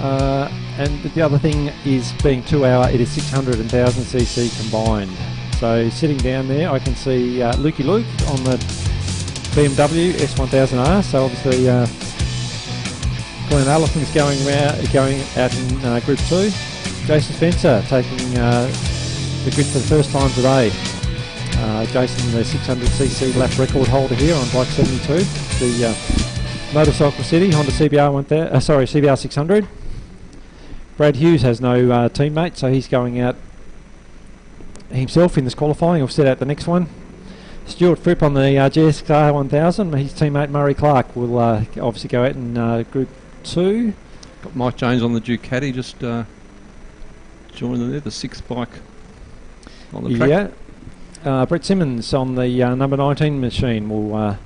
And the other thing is, being 2 hour, it is 600 and 1000cc combined. So sitting down there, I can see Lukey Luke on the BMW S1000R. So obviously Glenn Allison's going out in Group 2. Jason Spencer taking the grid for the first time today. Jason, the 600cc lap record holder here on bike 72, the Motorcycle City Honda CBR 600. Brad Hughes has no teammate, so he's going out himself in this qualifying. He'll set out the next one. Stuart Fripp on the GSXR 1000. His teammate Murray Clark will obviously go out in Group 2. Got Mike Jones on the Ducati, just joining there, the 6th bike on the track. Yeah. Brett Simmons on the number 19 machine will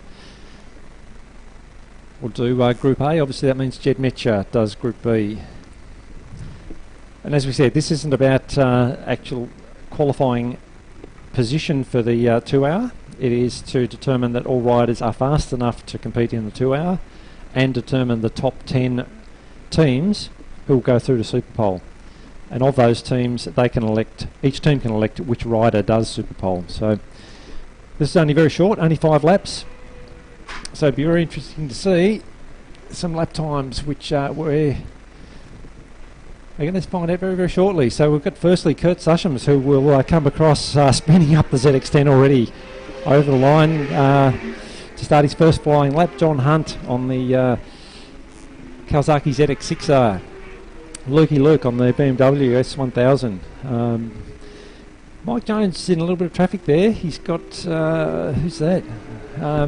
do Group A. Obviously that means Jed Metcher does Group B. And as we said, this isn't about actual qualifying position for the 2 hour. It is to determine that all riders are fast enough to compete in the 2 hour and determine the top 10 teams who will go through to Super Pole. And of those teams, each team can elect which rider does Super Pole. So this is only very short, only 5 laps. So it'd be very interesting to see some lap times which we're going to find out very, very shortly. So we've got firstly Kurt Sushams, who will come across spinning up the ZX10 already over the line to start his first flying lap. John Hunt on the Kawasaki ZX6R. Lukey Luke on the BMW S1000. Mike Jones is in a little bit of traffic there. He's got, who's that?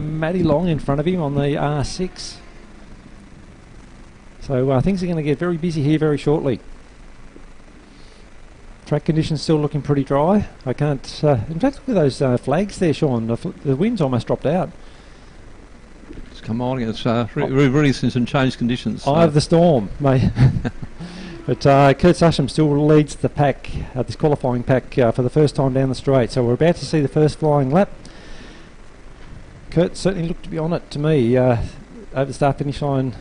Matty Long in front of him on the R6. So things are going to get very busy here very shortly. Track conditions still looking pretty dry. I can't, in fact, look at those flags there, Sean. The wind's almost dropped out. It's come on, it's really some changed conditions. Eye of the storm, mate. But Kurt Susham still leads the pack, this qualifying pack, for the first time down the straight. So we're about to see the first flying lap. Kurt certainly looked to be on it to me over the start finish line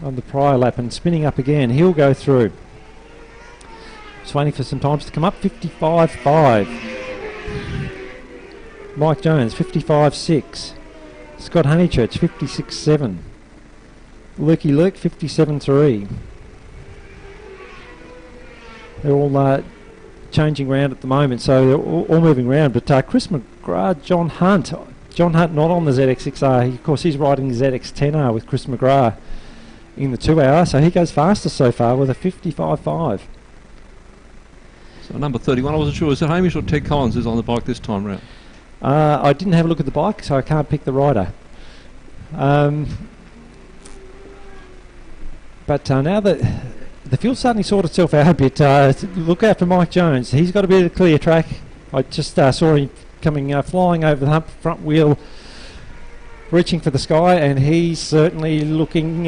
on the prior lap, and spinning up again. He'll go through. Just waiting for some times to come up. 55.5. Mike Jones 55.6. Scott Honeychurch 56.7. Lukey Luke 57.3. They're all changing around at the moment, so they're all moving around. But Chris McGrath, John Hunt not on the ZX6R. Of course, he's riding the ZX10R with Chris McGrath in the 2 hour, so he goes fastest so far with a 55.5. So number 31, I wasn't sure, is it Hamish or Ted Collins is on the bike this time round? I didn't have a look at the bike, so I can't pick the rider. But now that the field's starting to sort itself out a bit, look out for Mike Jones. He's got a bit of clear track. I just saw him coming flying over the hump, front wheel reaching for the sky, and he's certainly looking,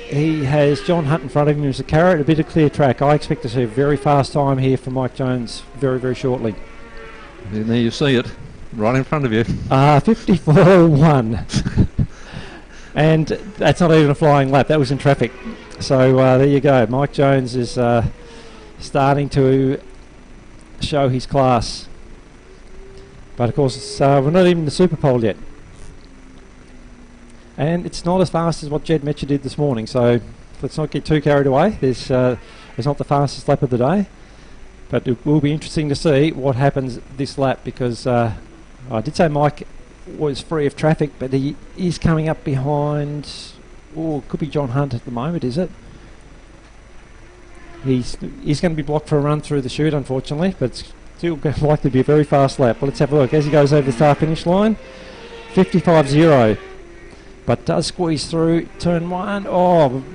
he has John Hunt in front of him as a carrot, a bit of clear track. I expect to see a very fast time here for Mike Jones very, very shortly. And there you see it, right in front of you. 54.1. And that's not even a flying lap, that was in traffic. So there you go, Mike Jones is starting to show his class. But of course we're not even in the Super Pole yet. And it's not as fast as what Jed Metcher did this morning, so let's not get too carried away. It's not the fastest lap of the day, but it will be interesting to see what happens this lap, because I did say Mike was free of traffic, but he is coming up behind, could be John Hunt at the moment, is it? He's going to be blocked for a run through the chute, unfortunately, but it's still likely to be a very fast lap. Well, let's have a look as he goes over the start finish line. 55.0. But does squeeze through turn 1.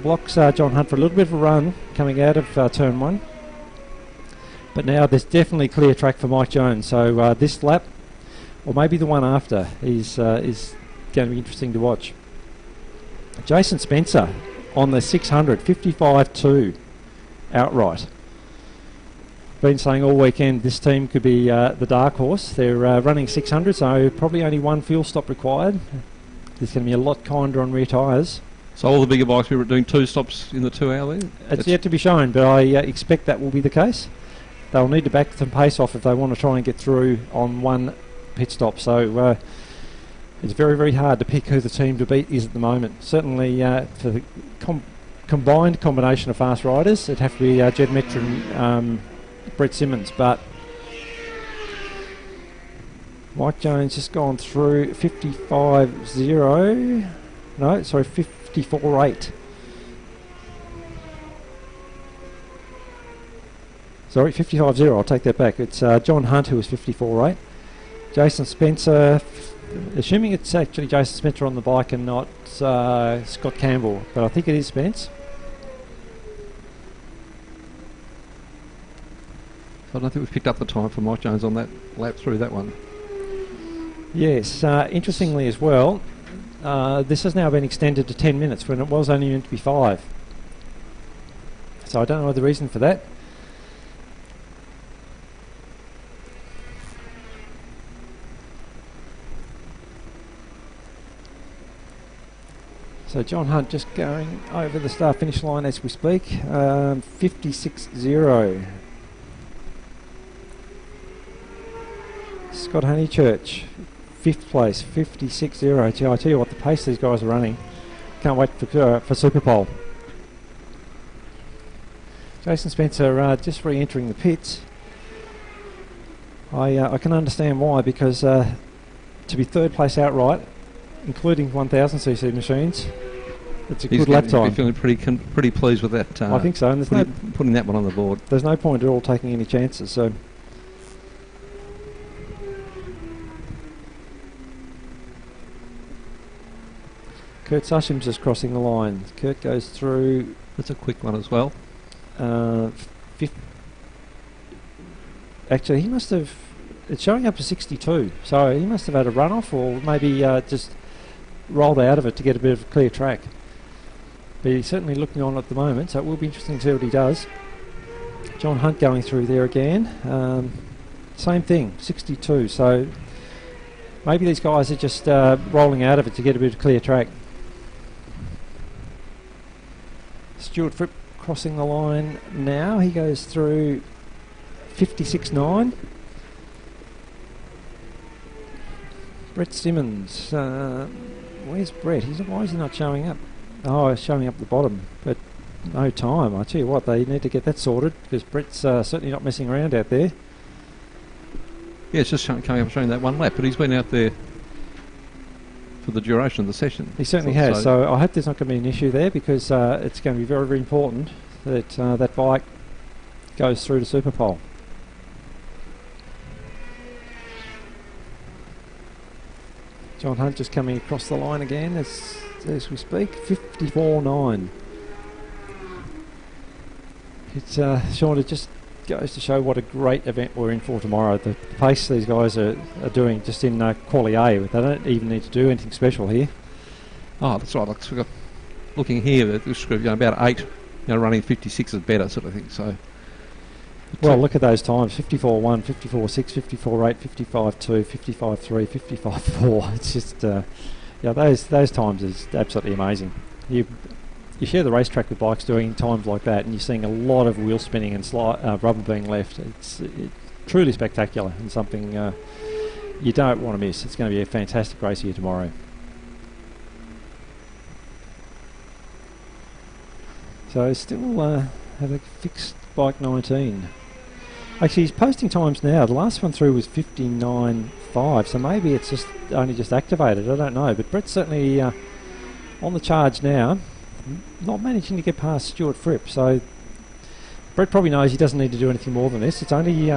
Blocks John Hunt for a little bit of a run coming out of turn 1. But now there's definitely clear track for Mike Jones. So this lap, or maybe the one after, is going to be interesting to watch. Jason Spencer on the 600, 55.2 outright. Been saying all weekend this team could be the dark horse. They're running 600, so probably only one fuel stop required. There's going to be a lot kinder on rear tyres. So all the bigger bikes we were doing 2 stops in the 2 hour there? It's yet to be shown, but I expect that will be the case. They'll need to back some pace off if they want to try and get through on one pit stop. So it's very, very hard to pick who the team to beat is at the moment. Certainly for the combined combination of fast riders, it'd have to be Jed Metcher and Brett Simmons. But Mike Jones just gone through 55.0. No, sorry, 54.8. Sorry, 55.0, I'll take that back. It's John Hunt who was 54.8. Jason Spencer, assuming it's actually Jason Spencer on the bike and not Scott Campbell, but I think it is Spence. I don't think we've picked up the time for Mike Jones on that lap through that one. Yes, interestingly as well, this has now been extended to 10 minutes when it was only meant to be 5. So I don't know the reason for that. So John Hunt just going over the start finish line as we speak. 56.0. Scott Honeychurch, 5th place, 56.0. Gee, I tell you what, the pace these guys are running. Can't wait for Super Pole. Jason Spencer just re-entering the pits. I can understand why, because to be 3rd place outright, including 1000cc machines, it's a good lap time. He's feeling pretty pleased with that. I think so, and there's putting that one on the board. There's no point at all taking any chances. So Kurt Sushim's just crossing the line. Kurt goes through. That's a quick one as well. Actually, he must have. It's showing up to 62, so he must have had a runoff, or maybe just rolled out of it to get a bit of a clear track. But he's certainly looking on at the moment, so it will be interesting to see what he does. John Hunt going through there again. Same thing, 62. So maybe these guys are just rolling out of it to get a bit of clear track. Stuart Fripp crossing the line now. He goes through 56.9. Brett Simmons. Where's Brett? Why is he not showing up? Oh, he's showing up at the bottom, but no time. I tell you what, they need to get that sorted, because Brett's certainly not messing around out there. Yeah, it's just coming up and showing that one lap, but he's been out there for the duration of the session. He certainly has, so I hope there's not going to be an issue there, because it's going to be very, very important that that bike goes through to Super Pole. John Hunt just coming across the line again as we speak. 54.9. It's Sean, it just goes to show what a great event we're in for tomorrow. The pace these guys are doing just in Quali A. They don't even need to do anything special here. Oh, that's right. Like, looking here, about 8, running 56 is better sort of thing. So. Well, look at those times: 54.1, 54.6, 54.8, 55.2, 55.3, 55.4. It's just, those times is absolutely amazing. You share the racetrack with bikes doing times like that, and you're seeing a lot of wheel spinning and rubber being left. It's truly spectacular, and something you don't want to miss. It's going to be a fantastic race here tomorrow. So still have a fixed bike 19. Actually, he's posting times now. The last one through was 59.5, so maybe it's just only just activated. I don't know, but Brett's certainly on the charge now, not managing to get past Stuart Fripp. So Brett probably knows he doesn't need to do anything more than this. It's only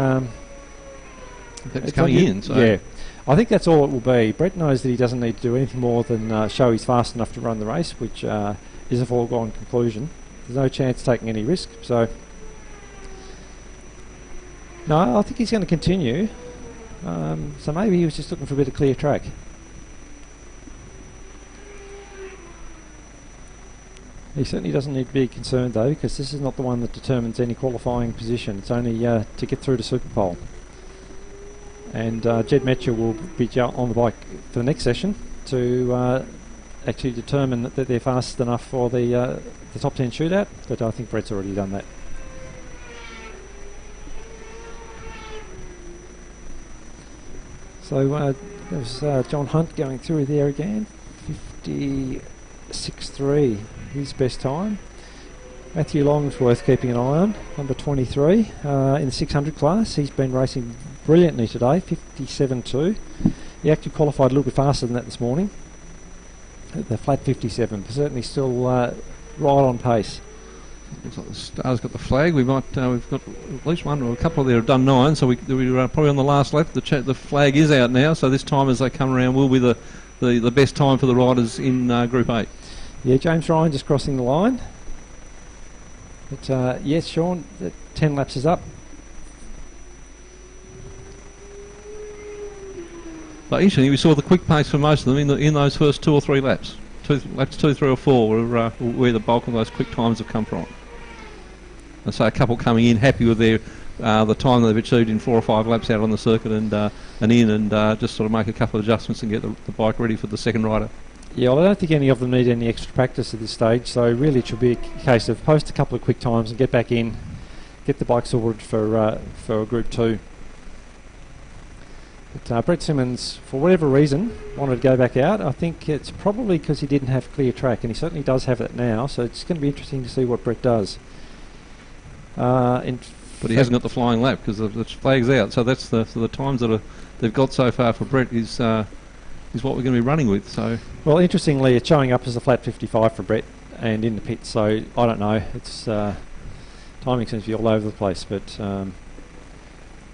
it's coming in. So yeah, I think that's all it will be. Brett knows that he doesn't need to do anything more than show he's fast enough to run the race, which is a foregone conclusion. There's no chance of taking any risk. So no, I think he's going to continue. So maybe he was just looking for a bit of clear track. He certainly doesn't need to be concerned though, because this is not the one that determines any qualifying position. It's only to get through to Super Pole. And Jed Metcher will be on the bike for the next session to actually determine that they're fast enough for the top 10 shootout, but I think Brett's already done that. So there's John Hunt going through there again, 56.3, his best time. Matthew Longsworth keeping an eye on, number 23 in the 600 class. He's been racing brilliantly today, 57.2. He actually qualified a little bit faster than that this morning. The flat 57, but certainly still right on pace. Looks like the Star's got the flag. We've got at least one or a couple there have done 9, so we're probably on the last lap. The flag is out now, so this time as they come around will be the best time for the riders in Group 8. Yeah, James Ryan just crossing the line. But yes, Sean, 10 laps is up. But interestingly, we saw the quick pace for most of them in those first 2 or 3 laps. Laps 2, 3 or 4 were where the bulk of those quick times have come from. And so a couple coming in happy with their the time they've achieved in 4 or 5 laps out on the circuit and just sort of make a couple of adjustments and get the bike ready for the second rider. Yeah, well, I don't think any of them need any extra practice at this stage, so really it should be a case of post a couple of quick times and get back in, get the bike sorted for Group 2. But Brett Simmons, for whatever reason, wanted to go back out. I think it's probably because he didn't have clear track, and he certainly does have it now, so it's going to be interesting to see what Brett does. But he hasn't got the flying lap because the flag's out, so that's the times that they've got so far for Brett is what we're going to be running with. So, well, interestingly, it's showing up as a flat 55 for Brett and in the pits, so I don't know. It's timing seems to be all over the place, but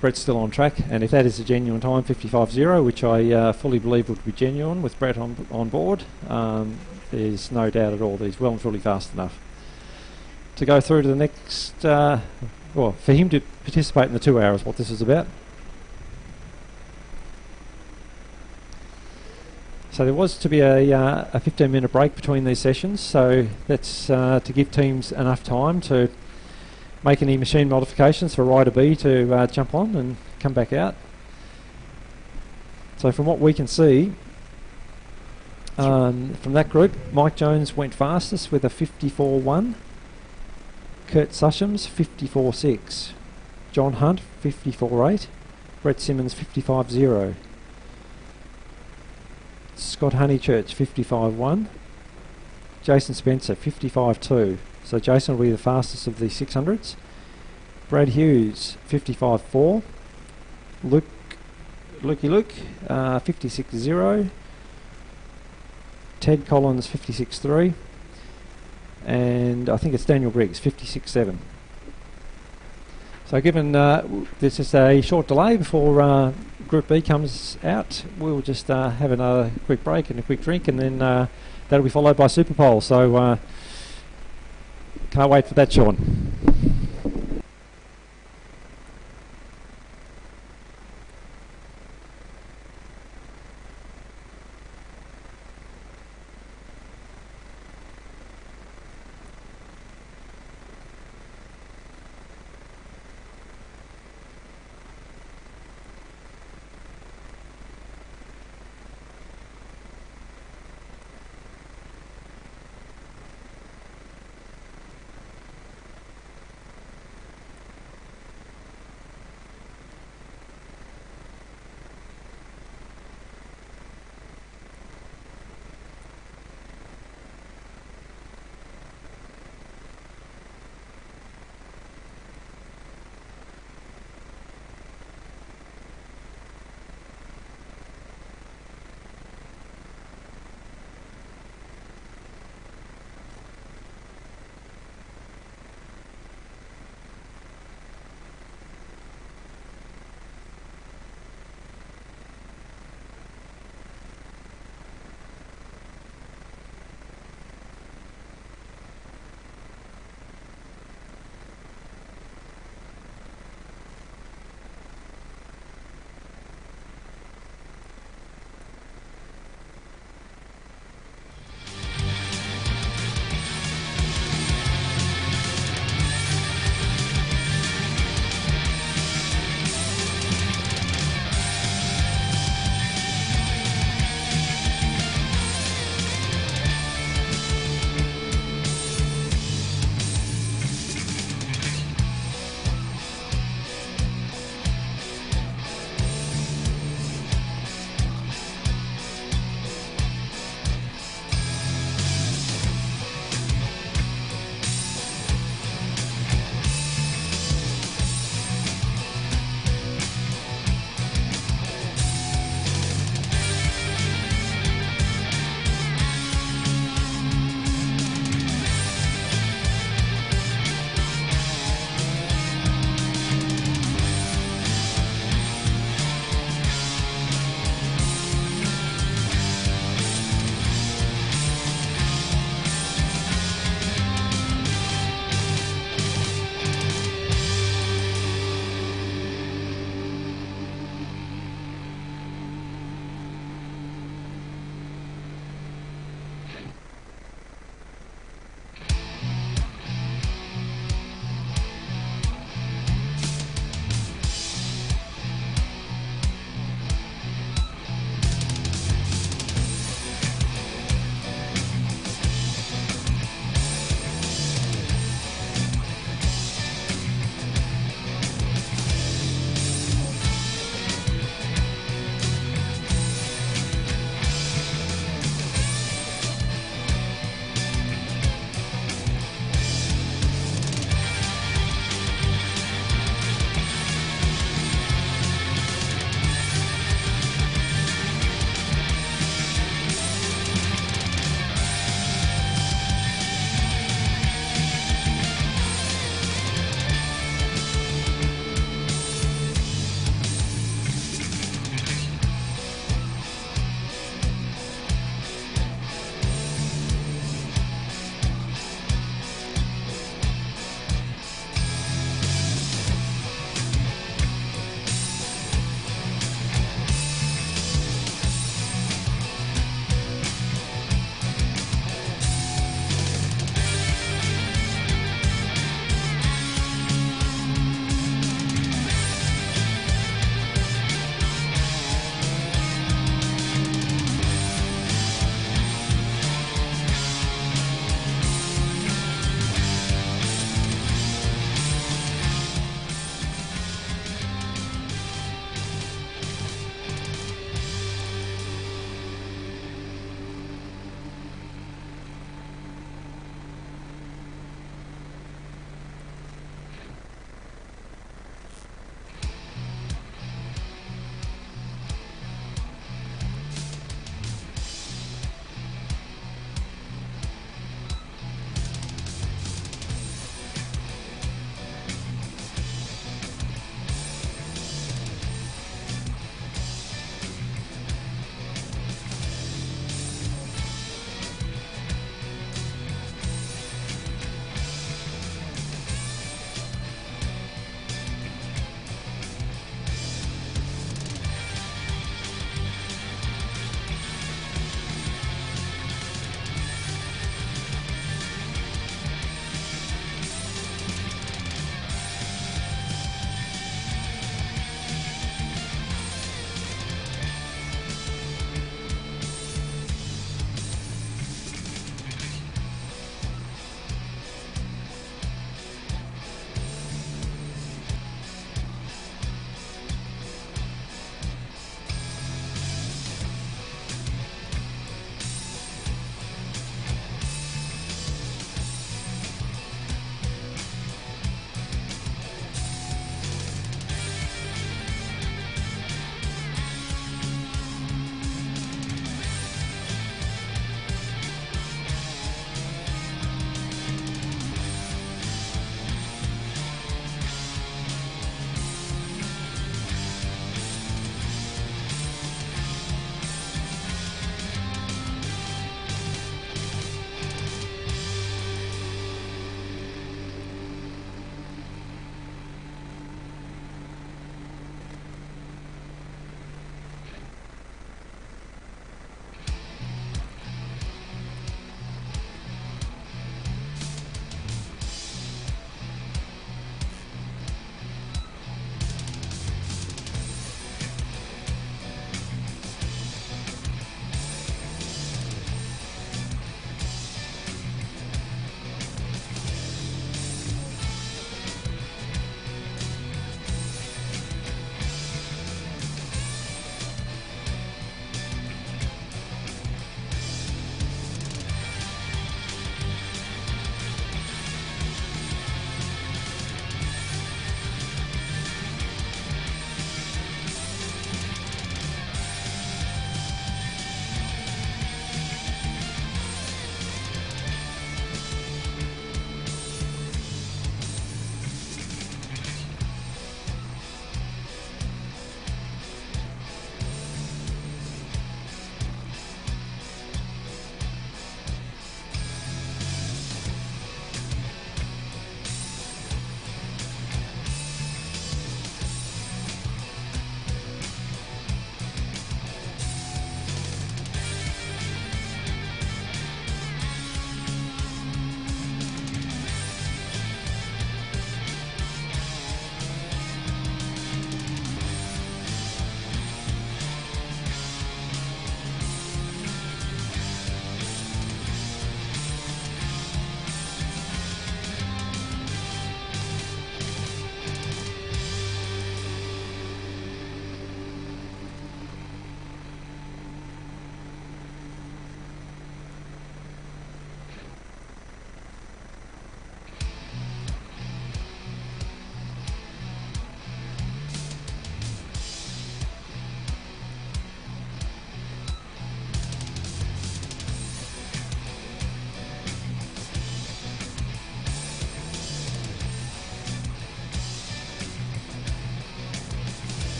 Brett's still on track, and if that is a genuine time, 55.0, which I fully believe would be genuine with Brett on board, there's no doubt at all that he's well and truly fast enough to go through to the next, well, for him to participate in the 2 hours, what this is about. So there was to be a 15-minute break between these sessions, so that's to give teams enough time to make any machine modifications for Rider B to jump on and come back out. So from what we can see, from that group, Mike Jones went fastest with a 54.1, Kurt Sushams 54.6, John Hunt 54.8, Brett Simmons 55.0, Scott Honeychurch 55.1, Jason Spencer 55.2. So Jason will be the fastest of the 600s. Brad Hughes 55.4, Luke 56.0, Ted Collins 56.3, and I think it's Daniel Briggs 56.7. So given this is a short delay before Group B comes out, we'll just have another quick break and a quick drink, and then that'll be followed by Super Pole. So can't wait for that, Sean.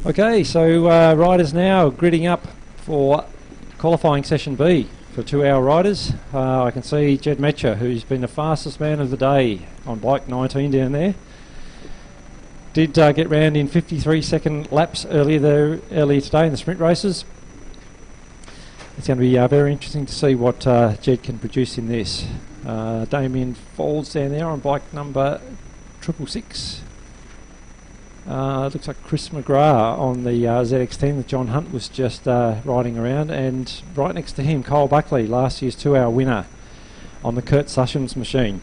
Okay, so riders now gridding up for qualifying session B for 2-hour riders. I can see Jed Metcher, who's been the fastest man of the day on bike 19 down there. Did get round in 53-second laps earlier today in the sprint races. It's going to be very interesting to see what Jed can produce in this. Damien Falls down there on bike number 666. It looks like Chris McGrath on the ZX10 that John Hunt was just riding around, and right next to him Kyle Buckley, last year's 2-hour winner on the Kurt Sushens machine.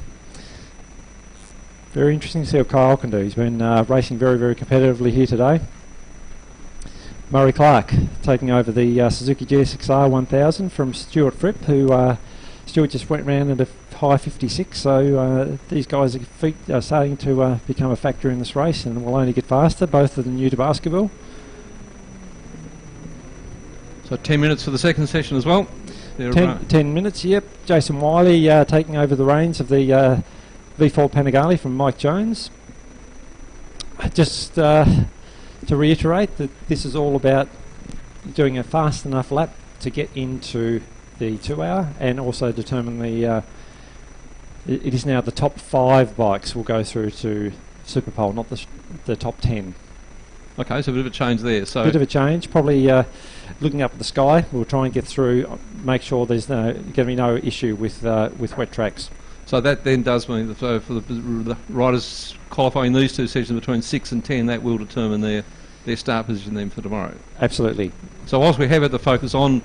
Very interesting to see what Kyle can do. He's been racing very, very competitively here today. Murray Clark taking over the Suzuki GSX-R 1000 from Stuart Fripp, who Stuart just went round at a high 56, so these guys' feet are starting to become a factor in this race and will only get faster. Both of them new to Baskerville. So 10 minutes for the second session as well. 10 minutes, yep. Jason Wiley taking over the reins of the V4 Panigale from Mike Jones. Just to reiterate that this is all about doing a fast enough lap to get into the 2-hour and also determine the it is now the top 5 bikes will go through to Superpole, not the top 10. Okay, so a bit of a change there. So bit of a change, probably looking up at the sky. We'll try and get through, make sure there's going to be no issue with wet tracks. So that then does mean that for the riders qualifying these two sessions between 6 and 10, that will determine their start position then for tomorrow. Absolutely. So whilst we have had the focus on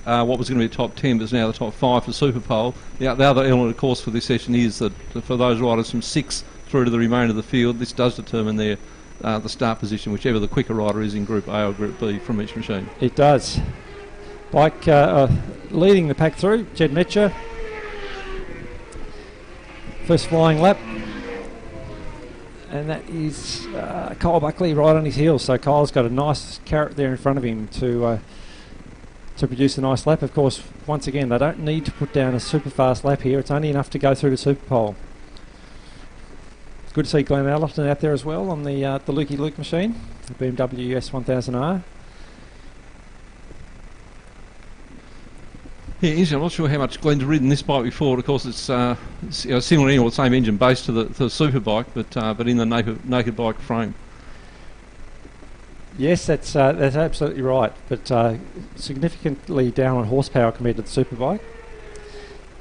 what was going to be the top 10, but it's now the top 5 for Superpole, the other element, of course, for this session is that for those riders from 6 through to the remainder of the field, this does determine their the start position, whichever the quicker rider is in Group A or Group B from each machine. It does. Bike leading the pack through, Jed Metcher. First flying lap, and that is Kyle Buckley right on his heels. So Kyle's got a nice carrot there in front of him to produce a nice lap. Of course, once again, they don't need to put down a super fast lap here. It's only enough to go through to Superpole. It's good to see Glenn Allerton out there as well on the Lukey Luke machine, the BMW S1000R. Yeah, I'm not sure how much Glenn's ridden this bike before. Of course, it's similar in the same engine base to the super bike, but in the naked bike frame. Yes, that's absolutely right. But significantly down on horsepower compared to the super bike.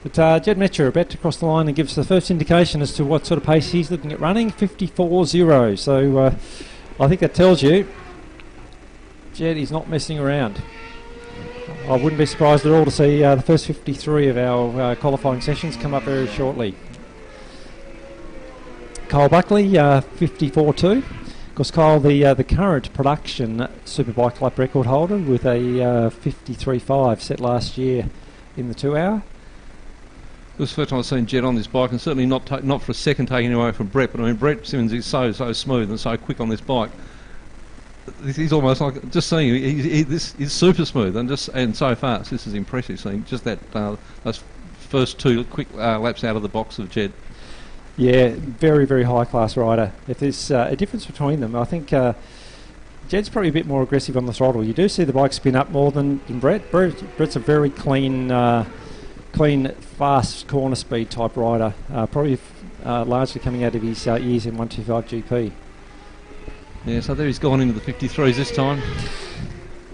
But Jed Metcher about to cross the line and gives the first indication as to what sort of pace he's looking at running, 54.0. So I think that tells you Jed is not messing around. I wouldn't be surprised at all to see the first 53 of our qualifying sessions come up very shortly. Kyle Buckley, 54.2. Of course, Kyle, the current production Superbike lap record holder with a 53.5 set last year in the 2-hour. This is the first time I've seen Jed on this bike, and certainly not for a second taking away from Brett, but I mean, Brett Simmons is so smooth and so quick on this bike. He's almost like, just seeing this is super smooth and so fast. This is impressive seeing just that those first 2 quick laps out of the box of Jed. Yeah, very, very high class rider. If there's a difference between them, I think Jed's probably a bit more aggressive on the throttle. You do see the bike spin up more than Brett. Brett's a very clean, fast corner speed type rider. Probably largely coming out of his years in 125 GP. Yeah, so there he's gone into the 53s this time.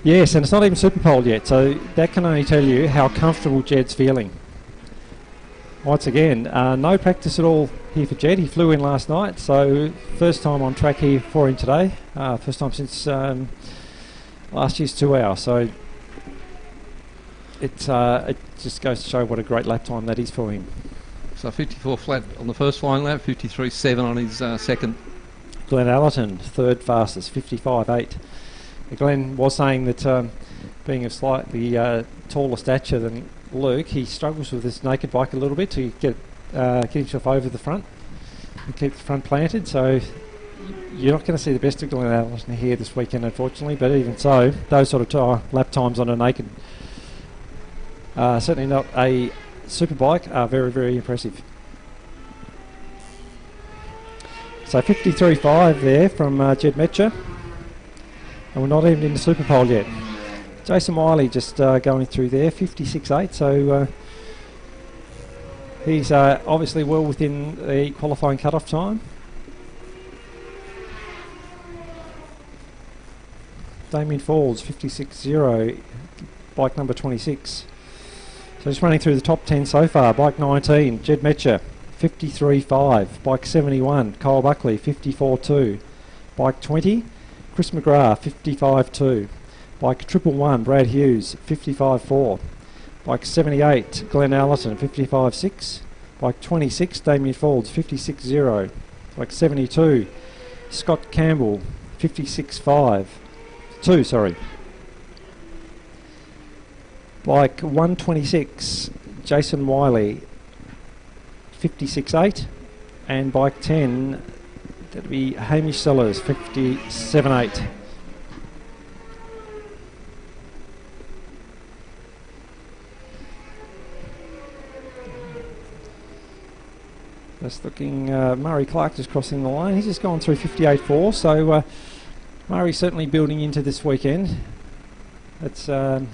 Yes, and it's not even Superpole yet, so that can only tell you how comfortable Jed's feeling. Once again, no practice at all here for Jed. He flew in last night, so first time on track here for him today. First time since last year's 2-hour, so it just goes to show what a great lap time that is for him. So 54 flat on the first flying lap, 53.7 on his second. Glenn Allerton, third fastest, 55.8. Glenn was saying that being of slightly taller stature than Luke, he struggles with this naked bike a little bit to get himself over the front and keep the front planted. So you're not going to see the best of Glenn Allerton here this weekend, unfortunately. But even so, those sort of lap times on a naked, certainly not a super bike, are very, very impressive. So 53.5 there from Jed Metcher. And we're not even in the Super Pole yet. Jason Wiley just going through there, 56.8, so he's obviously well within the qualifying cut-off time. Damien Falls, 56.0, bike number 26. So just running through the top 10 so far. Bike 19, Jed Metcher, 53.5. Bike 71, Kyle Buckley, 54.2. Bike 20, Chris McGrath, 55.2. Bike 111, Brad Hughes, 55.4. Bike 78, Glenn Allison, 55.6. Bike 26, Damien Falls, 56.0. Bike 72, Scott Campbell, 56.5. 2, sorry. Bike 126, Jason Wiley, 56.8. And bike 10, that'll be Hamish Sellers, 57.8. Just looking, Murray Clark just crossing the line. He's just gone through 58.4, so Murray's certainly building into this weekend. It's a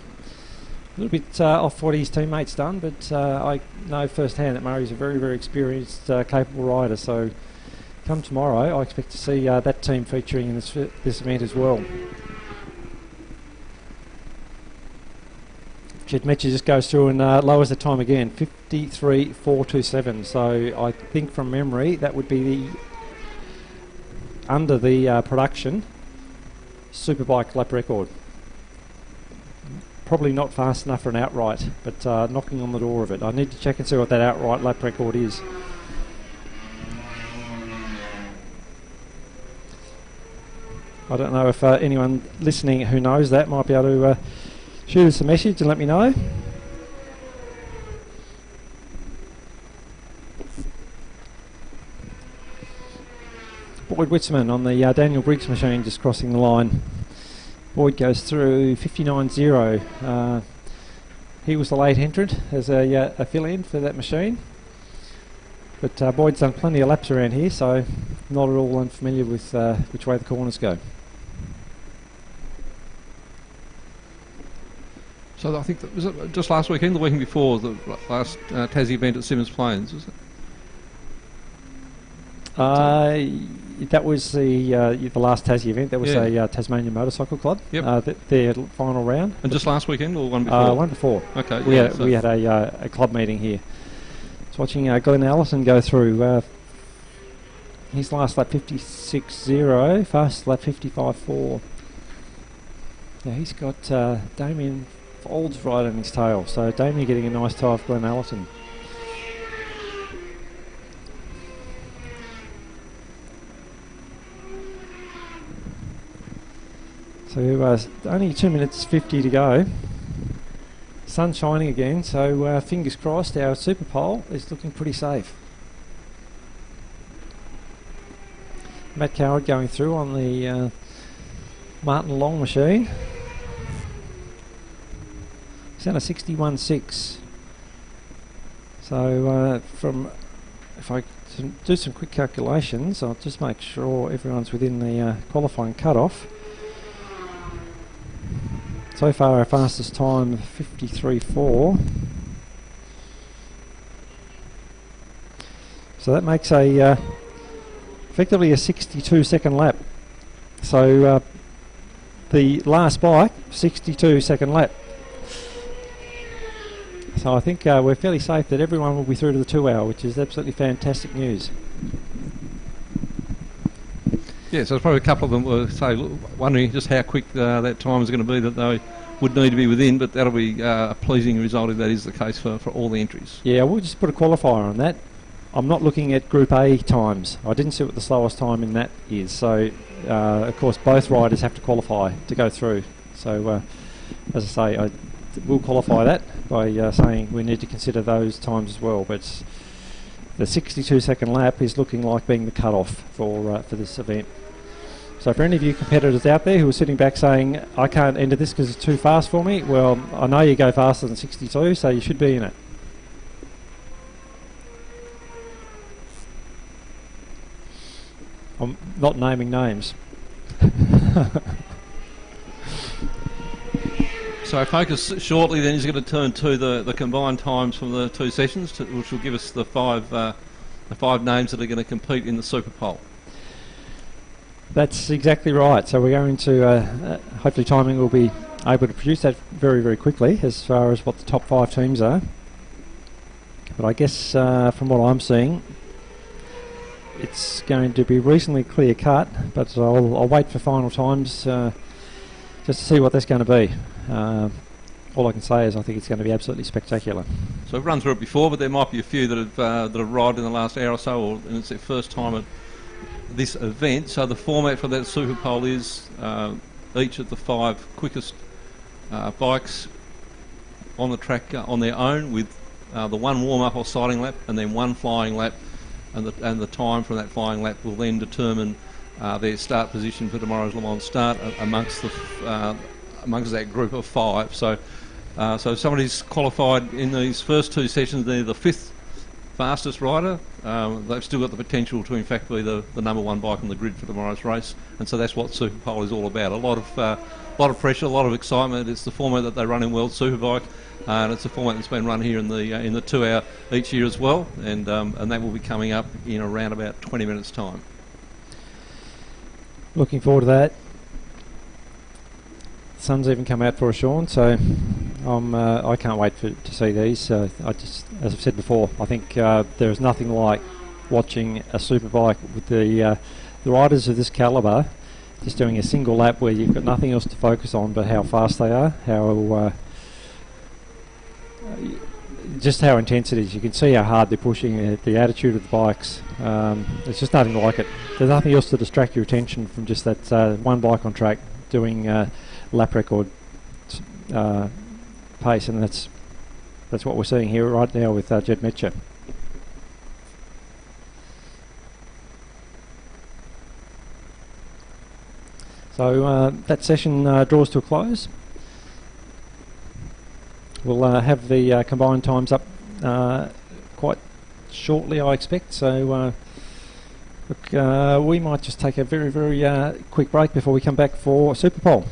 little bit off what his teammates done, but I know firsthand that Murray's a very, very experienced, capable rider. So come tomorrow, I expect to see that team featuring in this event as well. Jed Metcher just goes through and lowers the time again, 53.427. So I think from memory that would be under the production Superbike lap record. Probably not fast enough for an outright, but knocking on the door of it. I need to check and see what that outright lap record is. I don't know if anyone listening who knows that might be able to shoot us a message and let me know. Boyd Witzman on the Daniel Briggs machine just crossing the line. Boyd goes through 59.0. He was the late entrant as a fill-in for that machine. But Boyd's done plenty of laps around here, so not at all unfamiliar with which way the corners go. So I think that was it just last weekend, the weekend before, the last Tassie event at Simmons Plains, was it? That was the last Tassie event. That was a Tasmania Motorcycle Club. Yep. Their final round. And just last weekend or one before? One before. Okay. We had a club meeting here. I was watching Glenn Allison go through his last lap 56.0, fast lap 55.4. Yeah, he's got Damien Folds right on his tail. So Damien getting a nice tie off Glenn Allison. So only 2 minutes 50 to go. Sun shining again, so fingers crossed our Super Pole is looking pretty safe. Matt Coward going through on the Martin Long machine. He's on a 61.6. So if I do some quick calculations, I'll just make sure everyone's within the qualifying cut-off. So far our fastest time 53.4. So that makes effectively a 62-second lap. So the last bike, 62-second lap. So I think we're fairly safe that everyone will be through to the 2 hour, which is absolutely fantastic news. Yeah, so there's probably a couple of them were wondering just how quick that time is going to be that they would need to be within, but that'll be a pleasing result if that is the case for all the entries. Yeah, we'll just put a qualifier on that. I'm not looking at Group A times. I didn't see what the slowest time in that is. So, of course, both riders have to qualify to go through. So, as I say, we'll qualify that by saying we need to consider those times as well. But the 62-second lap is looking like being the cut-off for this event. So for any of you competitors out there who are sitting back saying, I can't enter this because it's too fast for me, well, I know you go faster than 62, so you should be in it. I'm not naming names. So focus shortly then is going to turn to the combined times from the two sessions, which will give us the five names that are going to compete in the Super Pole. That's exactly right. So we're going to, hopefully timing will be able to produce that very, very quickly as far as what the top 5 teams are. But I guess from what I'm seeing, it's going to be reasonably clear cut, but I'll wait for final times just to see what that's going to be. All I can say is I think it's going to be absolutely spectacular. So we've run through it before, but there might be a few that have arrived in the last hour or so, and it's their first time at this event. So the format for that Super Pole is each of the 5 quickest bikes on the track on their own, with the one warm-up or sighting lap and then one flying lap, and the time from that flying lap will then determine their start position for tomorrow's Le Mans start amongst that group of 5. So if somebody's qualified in these first 2 sessions, they're the 5th fastest rider. They've still got the potential to in fact be the number 1 bike on the grid for tomorrow's race, and so that's what Super Pole is all about. A lot of pressure, a lot of excitement. It's the format that they run in World Superbike, and it's a format that's been run here in the 2 hour each year as well, and that will be coming up in around about 20 minutes time. Looking forward to that. The sun's even come out for us, Sean, so I can't wait to see these. As I've said before, I think there is nothing like watching a superbike with the riders of this calibre just doing a single lap where you've got nothing else to focus on but how fast they are, just how intense it is. You can see how hard they're pushing, the attitude of the bikes. There's just nothing like it. There's nothing else to distract your attention from just that one bike on track doing lap record pace, and that's what we're seeing here right now with Jed Metcher. So that session draws to a close. We'll have the combined times up quite shortly, I expect. So look, we might just take a very, very quick break before we come back for Super Pole.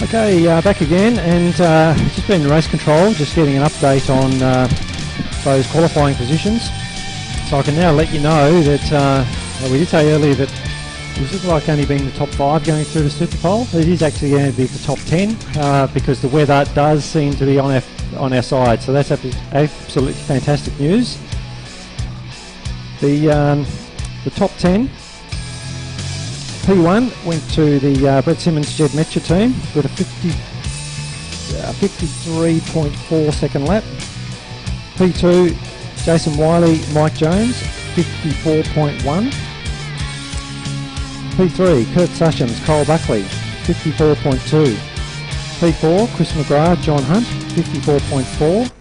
Okay, back again, and just been in race control, just getting an update on those qualifying positions. So I can now let you know that we did say earlier that it was looking like only being the top 5 going through the Super Pole. It is actually going to be the top 10 because the weather does seem to be on our side. So that's absolutely fantastic news. The top 10. P1 went to the Brett Simmons Jed Metcher team with a 53.4 second lap. P2, Jason Wiley, Mike Jones, 54.1. P3, Kurt Sushams, Cole Buckley, 54.2. P4, Chris McGrath, John Hunt, 54.4.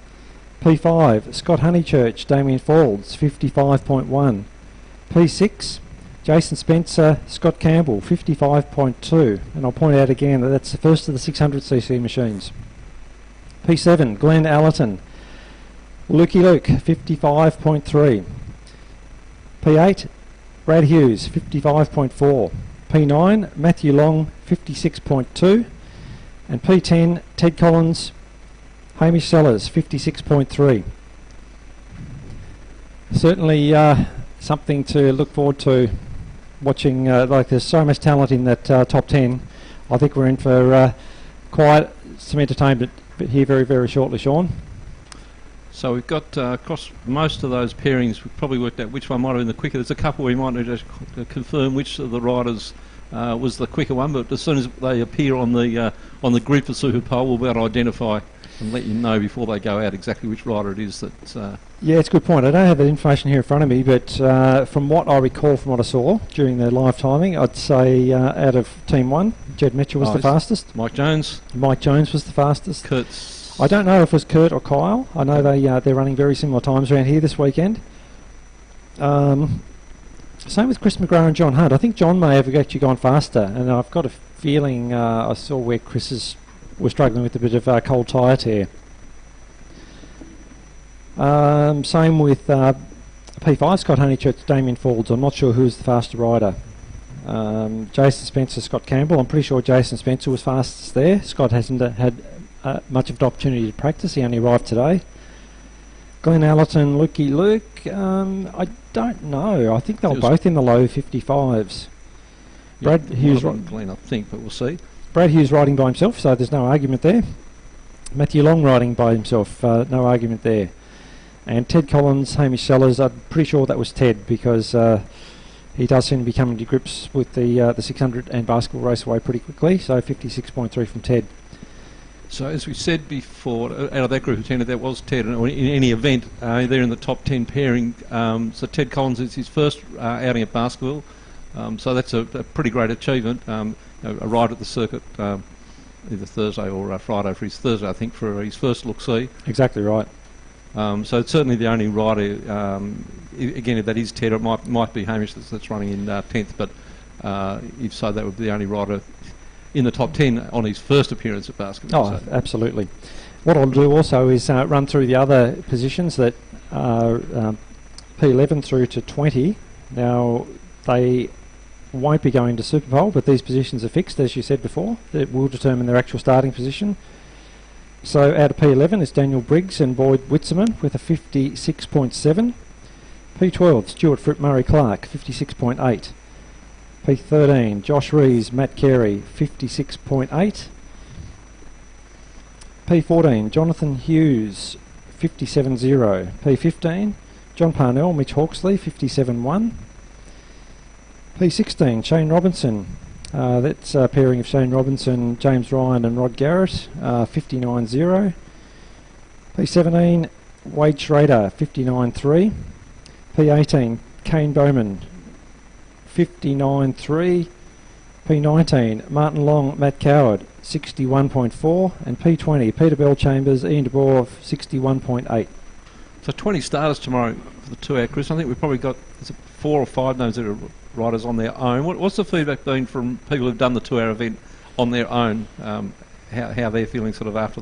P5, Scott Honeychurch, Damien Falls, 55.1. P6, Jason Spencer, Scott Campbell, 55.2. And I'll point out again that that's the first of the 600cc machines. P7, Glenn Allerton, Lukey Luke, 55.3. P8, Brad Hughes, 55.4. P9, Matthew Long, 56.2. And P10, Ted Collins, Hamish Sellers, 56.3. Certainly something to look forward to watching. Like there's so much talent in that top 10. I think we're in for quite some entertainment here very, very shortly, Sean. So we've got across most of those pairings, we've probably worked out which one might have been the quicker. There's a couple we might need to confirm which of the riders was the quicker one, but as soon as they appear on the grid for Super Pole, we'll be able to identify and let you know before they go out exactly which rider it is that... Yeah, it's a good point. I don't have that information here in front of me, but from what I recall from what I saw during the live timing, I'd say out of Team 1, Jed Mitchell was the fastest. Mike Jones was the fastest. Kurt's... I don't know if it was Kurt or Kyle. I know they're running very similar times around here this weekend. Same with Chris McGrath and John Hunt. I think John may have actually gone faster, and I've got a feeling I saw where Chris was struggling with a bit of cold tyre tear. Same with P5, Scott Honeychurch, Damien Falls. I'm not sure who's the faster rider. Jason Spencer, Scott Campbell. I'm pretty sure Jason Spencer was fastest there. Scott hasn't had much of an opportunity to practice. He only arrived today. Glenn Allerton, Lukey Luke. I don't know. I think they were both in the low 55s. Yeah, Brad Hughes, Glenn, I think, but we'll see. Brad Hughes riding by himself, so there's no argument there. Matthew Long riding by himself, no argument there. And Ted Collins, Hamish Sellers, I'm pretty sure that was Ted because he does seem to be coming to grips with the 600 and Baskerville Raceway pretty quickly, so 56.3 from Ted. So as we said before, out of that group of 10, that was Ted. In any event, they're in the top 10 pairing. So Ted Collins is his first outing at Baskerville. So that's a pretty great achievement. A ride at the circuit either Thursday or Friday for his Thursday, I think, for his first look-see. Exactly right. So it's certainly the only rider. Again, if that is Ted, it might be Hamish that's running in 10th. But if so, that would be the only rider in the top 10 on his first appearance at Baskerville. Oh, so. Absolutely. What I'll do also is run through the other positions that are P11 through to 20. Now, they won't be going to Super Pole, but these positions are fixed, as you said before. It will determine their actual starting position. So out of P11 is Daniel Briggs and Boyd Witzeman with a 56.7. P12, Stuart Fripp Murray Clark, 56.8. P13, Josh Rees, Matt Carey, 56.8. P14, Jonathan Hughes, 57.0. P15, John Parnell, Mitch Hawksley, 57.1. P16, Shane Robinson. That's a pairing of Shane Robinson, James Ryan and Rod Garrett, 59.0. P17, Wade Schrader, 59.3. P18, Kane Bowman, 59.3. P19, Martin Long, Matt Coward, 61.4. And P20, Peter Bell-Chambers, Ian DeBoer, 61.8. So 20 starters tomorrow for the 2 hour, Chris. I think we've probably got 4 or 5 names that are riders on their own. What's the feedback been from people who've done the 2 hour event on their own? How they're feeling sort of after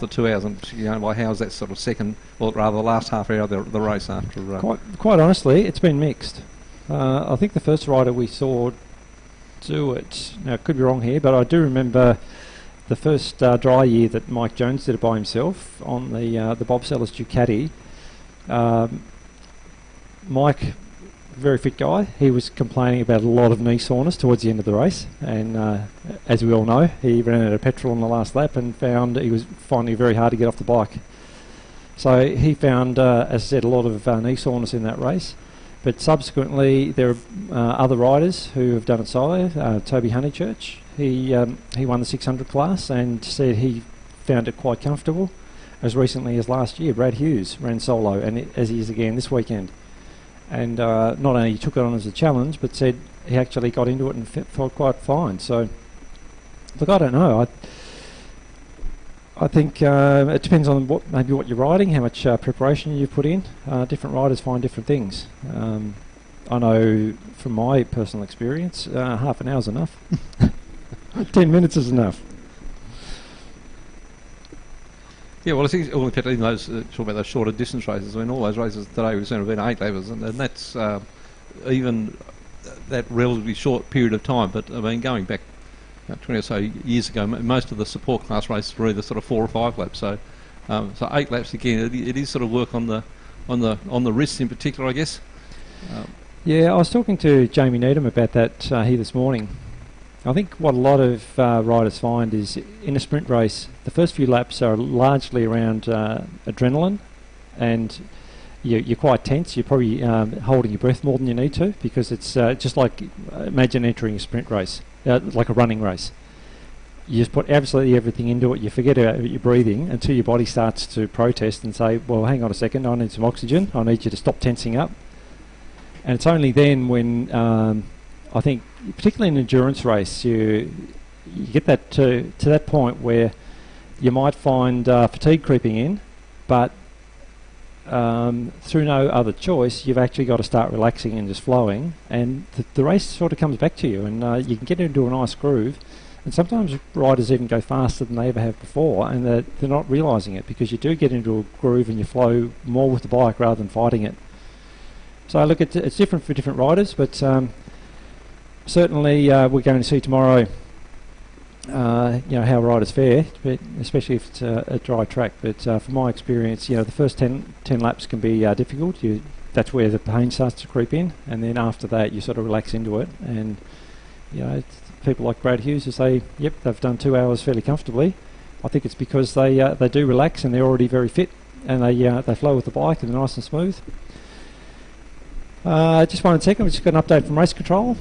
2 hours, and how's that sort of second, or rather the last half hour of the race after? Quite honestly, it's been mixed. I think the first rider we saw do it, now I could be wrong here, but I do remember the first dry year that Mike Jones did it by himself on the Bob Sellers Ducati. Mike, very fit guy, he was complaining about a lot of knee soreness towards the end of the race, and as we all know, he ran out of petrol on the last lap and found he was finding it very hard to get off the bike. So he found, as I said, a lot of knee soreness in that race. But subsequently, there are other riders who have done it solo. Toby Honeychurch, he won the 600 class and said he found it quite comfortable. As recently as last year, Brad Hughes ran solo, and as he is again this weekend. And not only took it on as a challenge, but said he actually got into it and felt quite fine. So, look, I don't know. I think it depends on maybe what you're riding, how much preparation you've put in. Different riders find different things. I know from my personal experience, half an hour's enough. 10 minutes is enough. Yeah, well, I think all in those talk about those shorter distance races. I mean, all those races today we've seen have been 8 laps, and that's even that relatively short period of time. But I mean, going back 20 or so years ago, most of the support class races were either sort of 4 or 5 laps. So 8 laps again. It is sort of work on the wrists in particular, I guess. Yeah, I was talking to Jamie Needham about that here this morning. I think what a lot of riders find is in a sprint race, the first few laps are largely around adrenaline, and you're quite tense. You're probably holding your breath more than you need to, because it's just like, imagine entering a sprint race, like a running race. You just put absolutely everything into it. You forget about your breathing until your body starts to protest and say, well, hang on a second, I need some oxygen. I need you to stop tensing up. And it's only then when I think, particularly in an endurance race, you get that to that point where you might find fatigue creeping in, but through no other choice, you've actually got to start relaxing and just flowing, and the race sort of comes back to you, and you can get into a nice groove. And sometimes riders even go faster than they ever have before, and they're not realising it, because you do get into a groove and you flow more with the bike rather than fighting it. So look, it's different for different riders, but certainly we're going to see tomorrow how riders fare, but especially if it's a dry track. But from my experience, the first 10 laps can be difficult. That's where the pain starts to creep in, and then after that you sort of relax into it. And people like Brad Hughes who say, yep, they've done 2 hours fairly comfortably. I think it's because they do relax and they're already very fit, and they flow with the bike and they're nice and smooth. Just 1 second, we've just got an update from race control.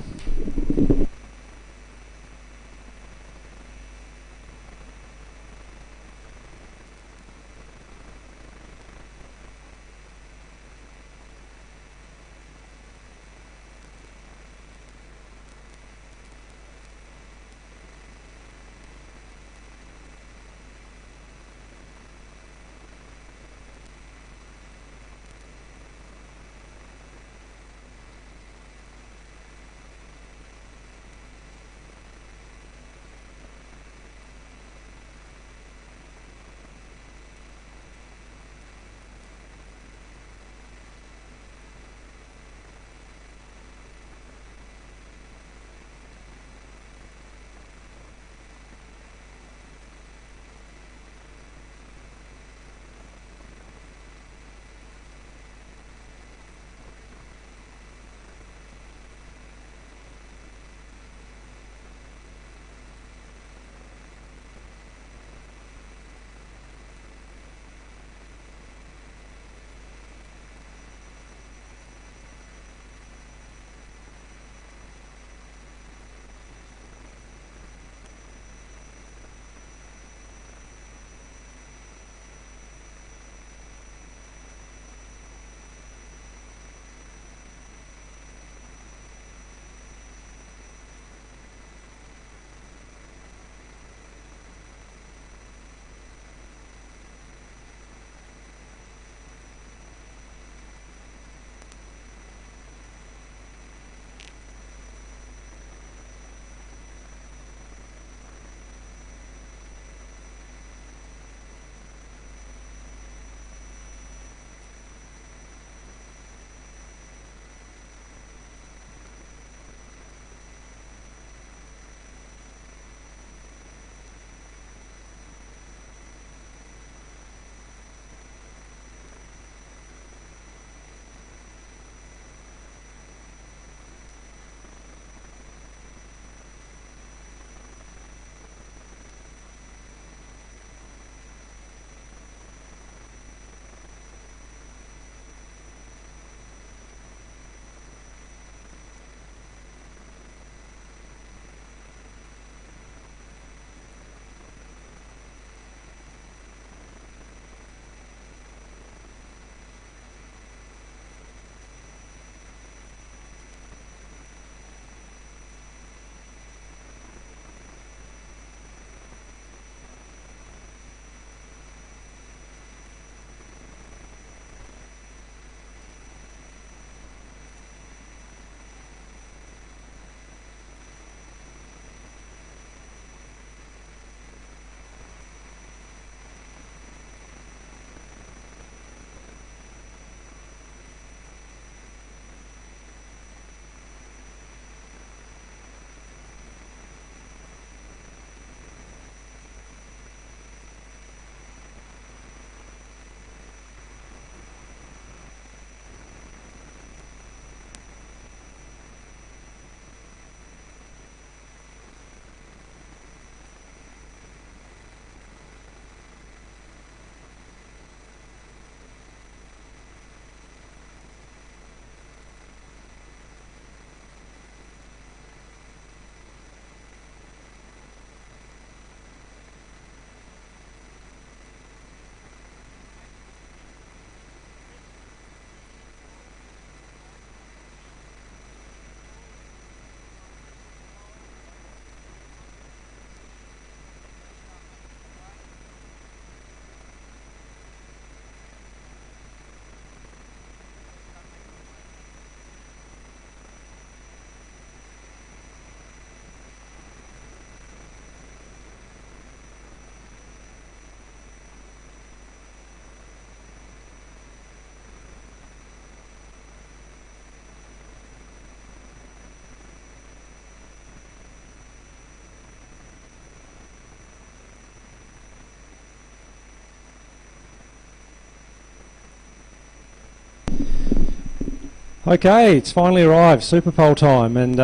Okay, it's finally arrived, Super Pole time, and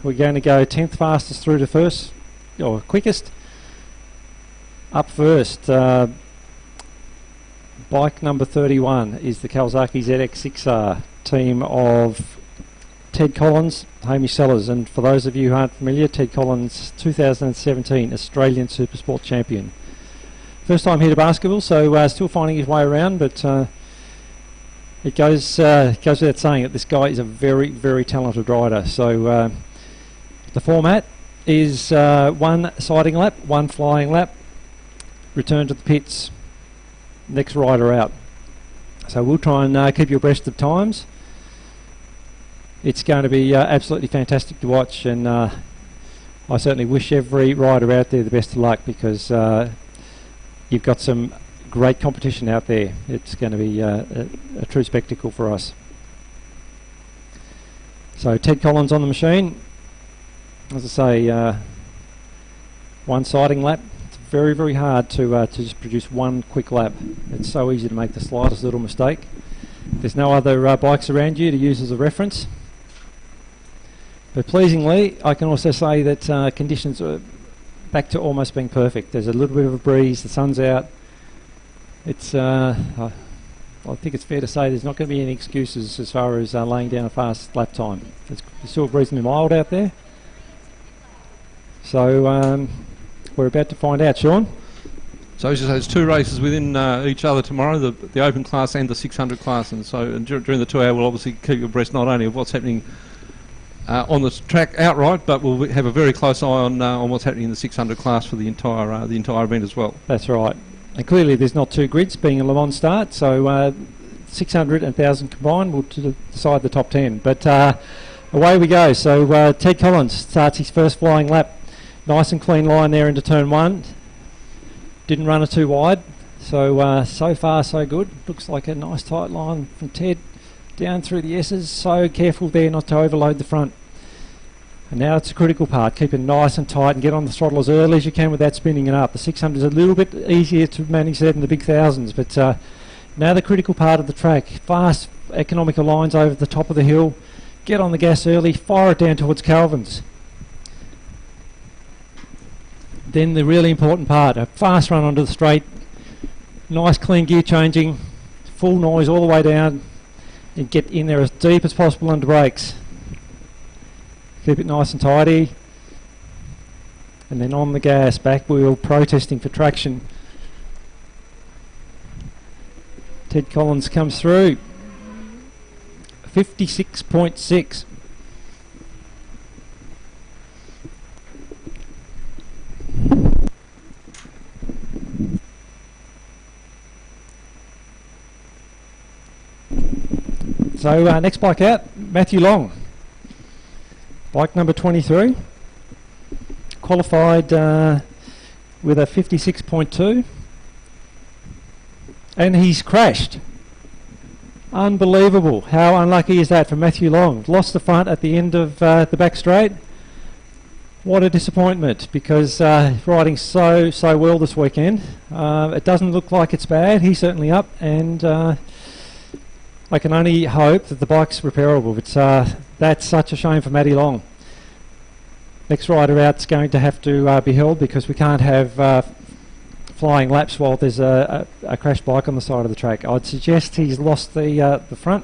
we're going to go 10th fastest through to first, or quickest. Up first, bike number 31 is the Kawasaki ZX6R, team of Ted Collins, Hamish Sellers, and for those of you who aren't familiar, Ted Collins, 2017 Australian Supersport champion. First time here to Baskerville, so still finding his way around, but it goes without saying that this guy is a very, very talented rider. So the format is one siding lap, one flying lap, return to the pits, next rider out. So we'll try and keep you abreast of times. It's going to be absolutely fantastic to watch, and I certainly wish every rider out there the best of luck, because you've got some great competition out there. It's going to be a true spectacle for us. So Ted Collins on the machine. As I say, one siding lap. It's very, very hard to just produce one quick lap. It's so easy to make the slightest little mistake. There's no other bikes around you to use as a reference. But pleasingly, I can also say that conditions are back to almost being perfect. There's a little bit of a breeze, the sun's out. It's I think it's fair to say there's not going to be any excuses as far as laying down a fast lap time. It's still reasonably mild out there. So we're about to find out, Sean. So as you say, there's two races within each other tomorrow, the open class and the 600 class, and so during the 2 hour we'll obviously keep you abreast not only of what's happening on the track outright, but we'll have a very close eye on what's happening in the 600 class for the entire event as well. That's right. And clearly there's not two grids, being a Le Mans start, so 600 and 1,000 combined will decide the top 10. But away we go. So Ted Collins starts his first flying lap. Nice and clean line there into turn one. Didn't run it too wide. So so far so good. Looks like a nice tight line from Ted down through the S's. So careful there not to overload the front. And now it's a critical part. Keep it nice and tight and get on the throttle as early as you can without spinning it up. The 600 is a little bit easier to manage than the big thousands, but now the critical part of the track. Fast, economical lines over the top of the hill. Get on the gas early, fire it down towards Calvin's. Then the really important part, a fast run onto the straight. Nice clean gear changing, full noise all the way down, and get in there as deep as possible under brakes. Keep it nice and tidy, and then on the gas, back wheel, protesting for traction. Ted Collins comes through, 56.6. So next bike out, Matthew Long. Bike number 23, qualified with a 56.2, and he's crashed. Unbelievable. How unlucky is that for Matthew Long? Lost the front at the end of the back straight. What a disappointment, because riding so well this weekend. It doesn't look like it's bad. He's certainly up, and I can only hope that the bike's repairable. But that's such a shame for Matty Long. Next rider out's going to have to be held, because we can't have flying laps while there's a crashed bike on the side of the track. I'd suggest he's lost the front.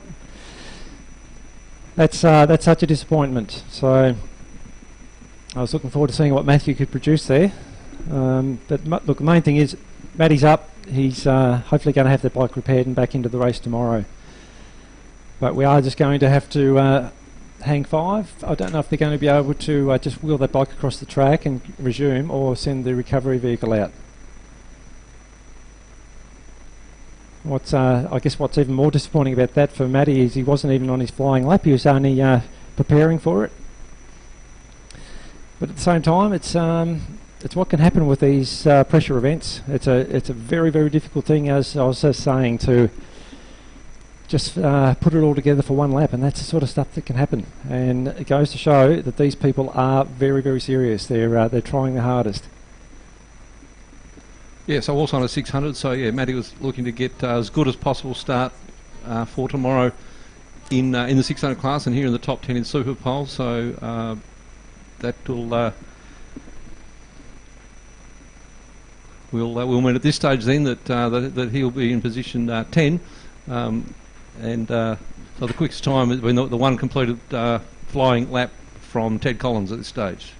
That's such a disappointment. So I was looking forward to seeing what Matthew could produce there. But look, the main thing is Matty's up. He's hopefully going to have the bike repaired and back into the race tomorrow. But we are just going to have to hang five. I don't know if they're going to be able to just wheel that bike across the track and resume, or send the recovery vehicle out. I guess what's even more disappointing about that for Matty is he wasn't even on his flying lap. He was only preparing for it. But at the same time, it's what can happen with these pressure events. It's a very, very difficult thing, as I was just saying, to just put it all together for one lap, and that's the sort of stuff that can happen. And it goes to show that these people are very, very serious. They're trying their hardest. Yeah, so also on a 600, so yeah, Matty was looking to get as good as possible start for tomorrow in the 600 class and here in the top 10 in Super Pole. So that will we'll mean at this stage then that he'll be in position 10, and so the quickest time has been the one completed flying lap from Ted Collins at this stage.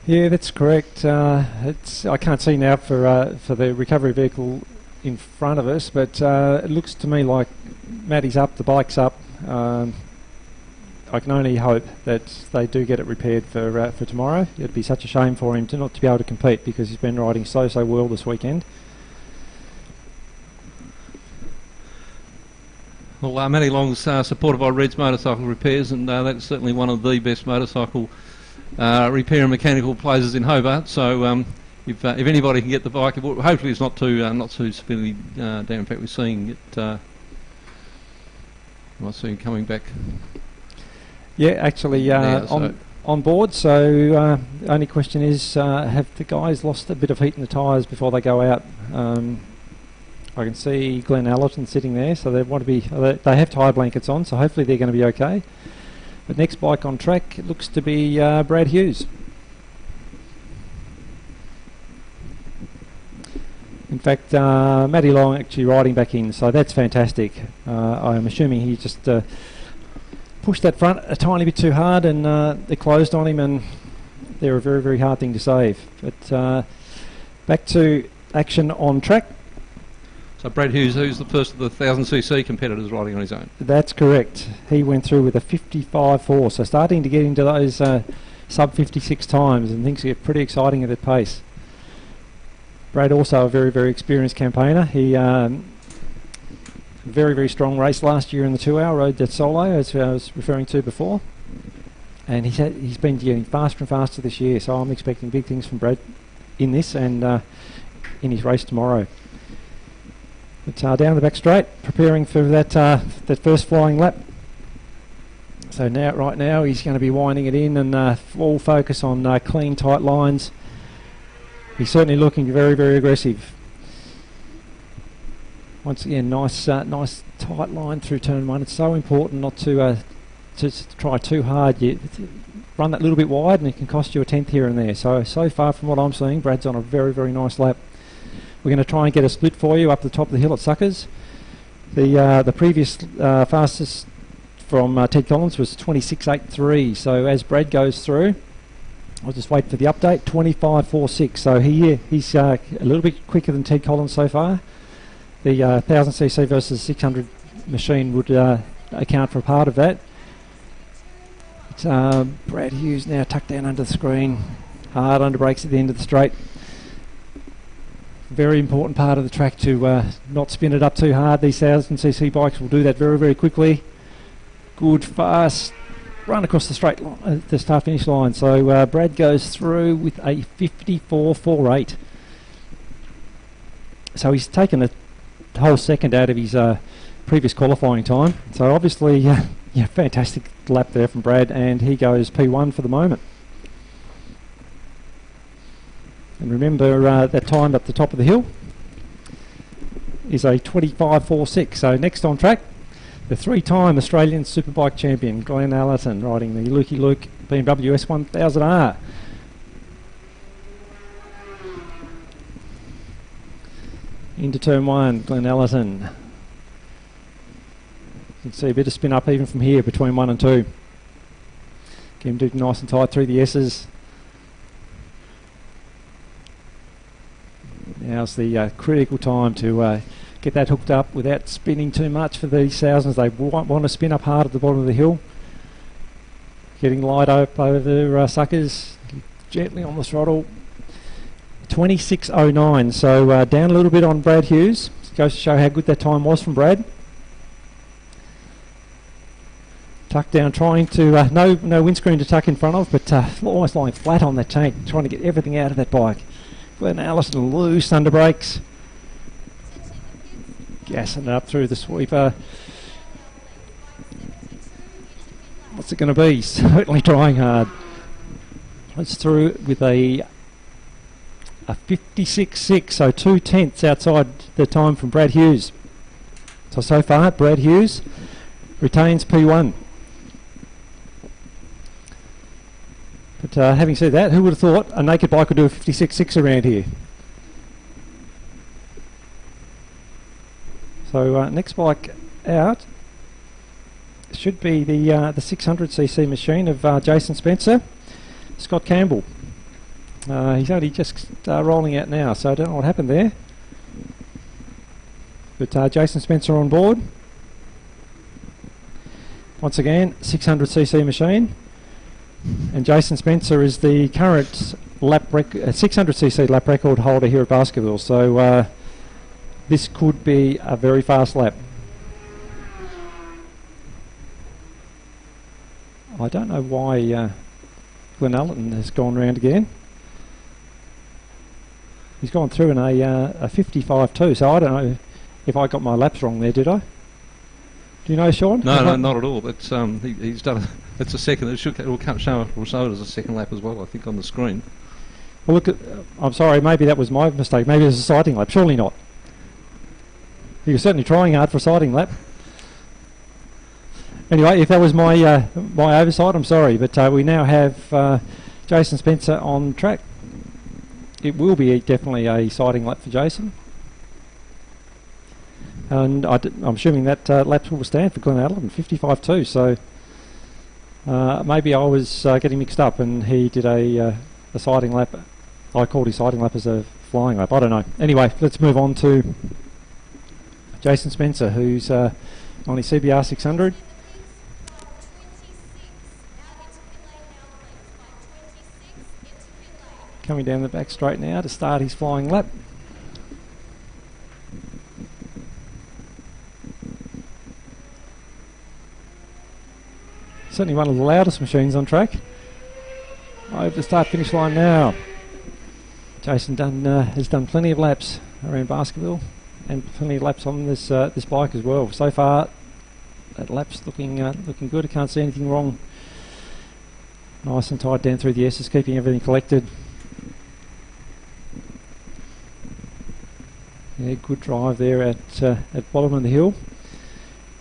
Yeah, that's correct. I can't see now for the recovery vehicle in front of us, but it looks to me like Matty's up, the bike's up. I can only hope that they do get it repaired for tomorrow. It'd be such a shame for him to not to be able to compete, because he's been riding so well this weekend. Well, Matty Long's supported by Red's Motorcycle Repairs, and that's certainly one of the best motorcycle repair and mechanical places in Hobart. So if anybody can get the bike, hopefully it's not too severely down. In fact, we're seeing it. I see him coming back. Yeah, actually on board. So only question is, have the guys lost a bit of heat in the tyres before they go out? I can see Glenn Allerton sitting there, so they want to be. They have tyre blankets on, so hopefully they're going to be okay. The next bike on track, it looks to be Brad Hughes. In fact, Matty Long actually riding back in, so that's fantastic. I'm assuming he just pushed that front a tiny bit too hard, and they closed on him, and they're a very, very hard thing to save. But back to action on track. So Brad Hughes, who's the first of the 1000cc competitors riding on his own? That's correct. He went through with a 55.4, so starting to get into those sub 56 times, and things get pretty exciting at that pace. Brad also a very, very experienced campaigner. He very, very strong race last year in the 2 hour, rode that solo as I was referring to before, and he's been getting faster and faster this year, so I'm expecting big things from Brad in this and in his race tomorrow. But down the back straight, preparing for that first flying lap. So right now he's going to be winding it in, and full focus on clean, tight lines. He's certainly looking very, very aggressive. Once again, nice tight line through turn one. It's so important not to try too hard. You run that little bit wide, and it can cost you a tenth here and there. So far from what I'm seeing, Brad's on a very, very nice lap. We're going to try and get a split for you up the top of the hill at Suckers. The previous fastest from Ted Collins was 26.83. So as Brad goes through, I'll just wait for the update. 25.46. So he's a little bit quicker than Ted Collins so far. The 1000cc versus 600 machine would account for a part of that. It's Brad Hughes now tucked down under the screen. Hard under brakes at the end of the straight. Very important part of the track to not spin it up too hard. These 1000cc bikes will do that very, very quickly. Good, fast run across the straight line, the start-finish line. So Brad goes through with a 54.48. So he's taken a whole second out of his previous qualifying time. So obviously, fantastic lap there from Brad, and he goes P1 for the moment. And remember that time up the top of the hill is a 25.46. So next on track, the three-time Australian Superbike champion, Glenn Allerton, riding the Lukey Luke BMW S1000R. Into turn one, Glenn Allerton. You can see a bit of spin up even from here between 1 and 2. Get him do nice and tight through the S's. Now's the critical time to get that hooked up without spinning too much for these thousands. They want to spin up hard at the bottom of the hill. Getting light up over Suckers, gently on the throttle. 26.09, so down a little bit on Brad Hughes. Goes to show how good that time was from Brad. Tuck down, trying to, no windscreen to tuck in front of, but almost lying flat on that tank, trying to get everything out of that bike. Glenn Allison loose under brakes. Gassing it up through the sweeper. What's it going to be? Certainly trying hard. It's through with a 56.6, so 2/10 outside the time from Brad Hughes. So far, Brad Hughes retains P1. But having said that, who would have thought a naked bike could do a 56.6 around here? So next bike out should be the 600cc machine of Jason Spencer, Scott Campbell. He's only just rolling out now, so I don't know what happened there. But Jason Spencer on board. Once again, 600cc machine. And Jason Spencer is the current 600cc lap record holder here at Baskerville. So this could be a very fast lap. I don't know why Glenn Allerton has gone round again. He's gone through in a 55.2, so I don't know if I got my laps wrong there, did I? Do you know, Sean? No, not at all. It's he's done. It's a second. It will show it as a second lap as well, I think, on the screen. Well, look, I'm sorry. Maybe that was my mistake. Maybe it was a sighting lap. Surely not. He was certainly trying hard for a sighting lap. Anyway, if that was my my oversight, I'm sorry. But we now have Jason Spencer on track. It will be definitely a sighting lap for Jason. And I'm assuming that laps will stand for Glenn Allerton, 55.2. So maybe I was getting mixed up and he did a sighting lap. I called his sighting lap as a flying lap. I don't know. Anyway, let's move on to Jason Spencer, who's on his CBR 600. Coming down the back straight now to start his flying lap. Certainly one of the loudest machines on track. Over the start finish line now. Jason has done plenty of laps around Baskerville and plenty of laps on this this bike as well. So far, that lap's looking good. I can't see anything wrong. Nice and tight down through the S's, keeping everything collected. Yeah, good drive there at bottom of the hill.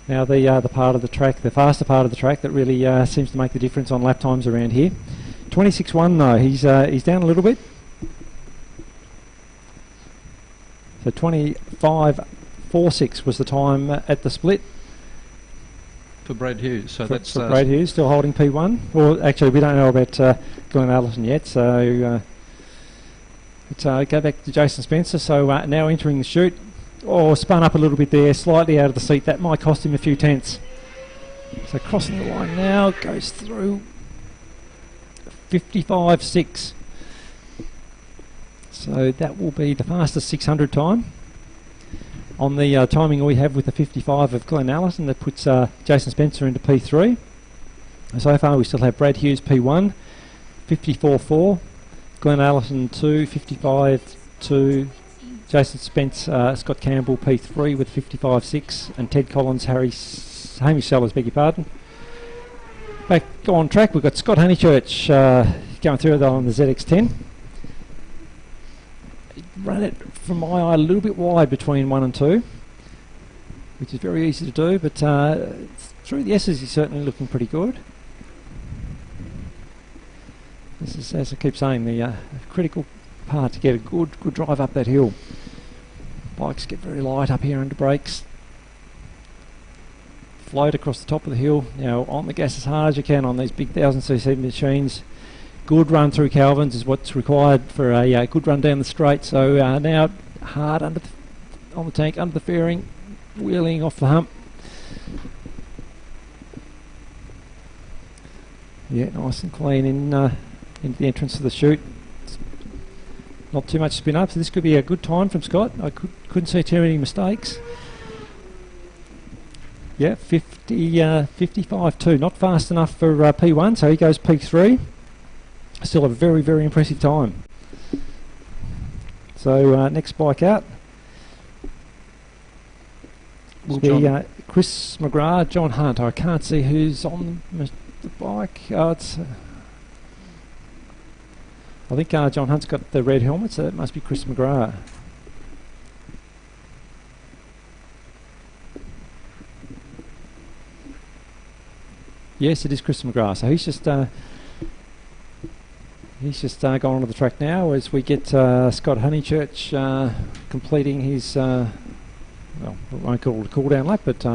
Now the part of the track, the faster part of the track that really seems to make the difference on lap times around here. 26.1 though, he's down a little bit. So 25.46 was the time at the split. For Brad Hughes, so that's for Brad Hughes still holding P1. Well, actually we don't know about Glenn Allerton yet, so let's go back to Jason Spencer. So now entering the chute. Oh, spun up a little bit there, slightly out of the seat. That might cost him a few tenths. So crossing the line now, goes through 55.6. So that will be the fastest 600 time. On the timing we have with the 55 of Glenn Allerton, that puts Jason Spencer into P3. So far we still have Brad Hughes P1, 54.4, Glenn Allerton 2, 55.2, Jason Spence, Scott Campbell P3 with 55.6, and Ted Collins, Hamish Sellers, beg your pardon. Back on track, we've got Scott Honeychurch going through on the ZX10. Ran it from my eye a little bit wide between 1 and 2, which is very easy to do, but through the S's he's certainly looking pretty good. This is, as I keep saying, the critical part to get a good drive up that hill. Bikes get very light up here under brakes. Float across the top of the hill. Now on the gas as hard as you can on these big 1000cc machines. Good run through Calvin's is what's required for a good run down the straight. So now hard on the tank, under the fairing, wheeling off the hump. Yeah, nice and clean into the entrance of the chute. Not too much spin up, so this could be a good time from Scott. I couldn't see too many mistakes. Yeah, 55.2, not fast enough for P1, so he goes P3. Still a very, very impressive time. So next bike out will be Chris McGrath, John Hunt. I can't see who's on the bike. Oh, it's... I think John Hunt's got the red helmet, so that must be Chris McGrath. Yes, it is Chris McGrath. So he's just gone onto the track now as we get Scott Honeychurch completing his, well, I won't call it a cool down lap, but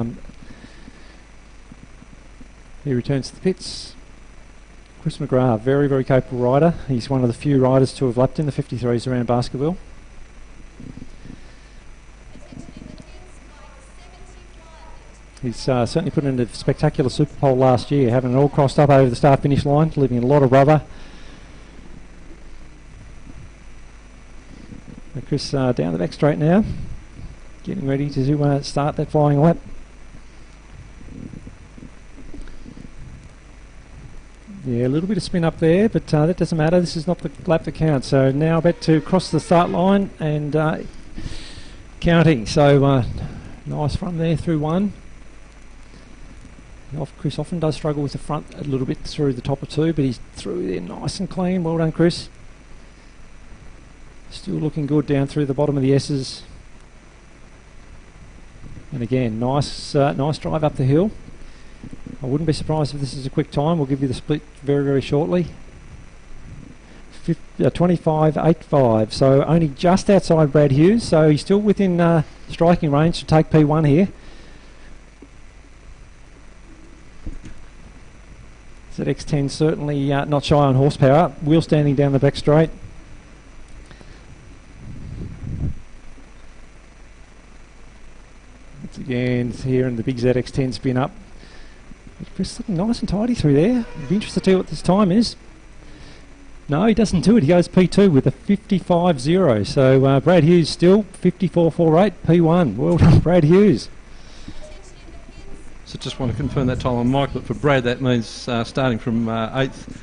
he returns to the pits. Chris McGrath, very, very capable rider. He's one of the few riders to have lapped in the 53s around Baskerville. He's certainly put in a spectacular Super Pole last year, having it all crossed up over the start-finish line, leaving a lot of rubber. But Chris down the back straight now, getting ready to start that flying lap. Yeah, a little bit of spin up there, but that doesn't matter. This is not the lap that counts. So now about to cross the start line and counting. So nice front there through one. Chris often does struggle with the front a little bit through the top of two, but he's through there nice and clean. Well done, Chris. Still looking good down through the bottom of the S's. And again, nice drive up the hill. I wouldn't be surprised if this is a quick time. We'll give you the split very, very shortly. 25.85, so only just outside Brad Hughes, so he's still within striking range to take P1 here. ZX10 certainly not shy on horsepower. Wheel standing down the back straight. Once again, here in the big ZX10 spin up. Chris looking nice and tidy through there. I'd be interested to see what this time is. No, he doesn't do it. He goes P2 with a 55.0. So Brad Hughes still 54.48, P1. Well done, Brad Hughes. So just want to confirm that time on Mike, but for Brad that means starting from 8th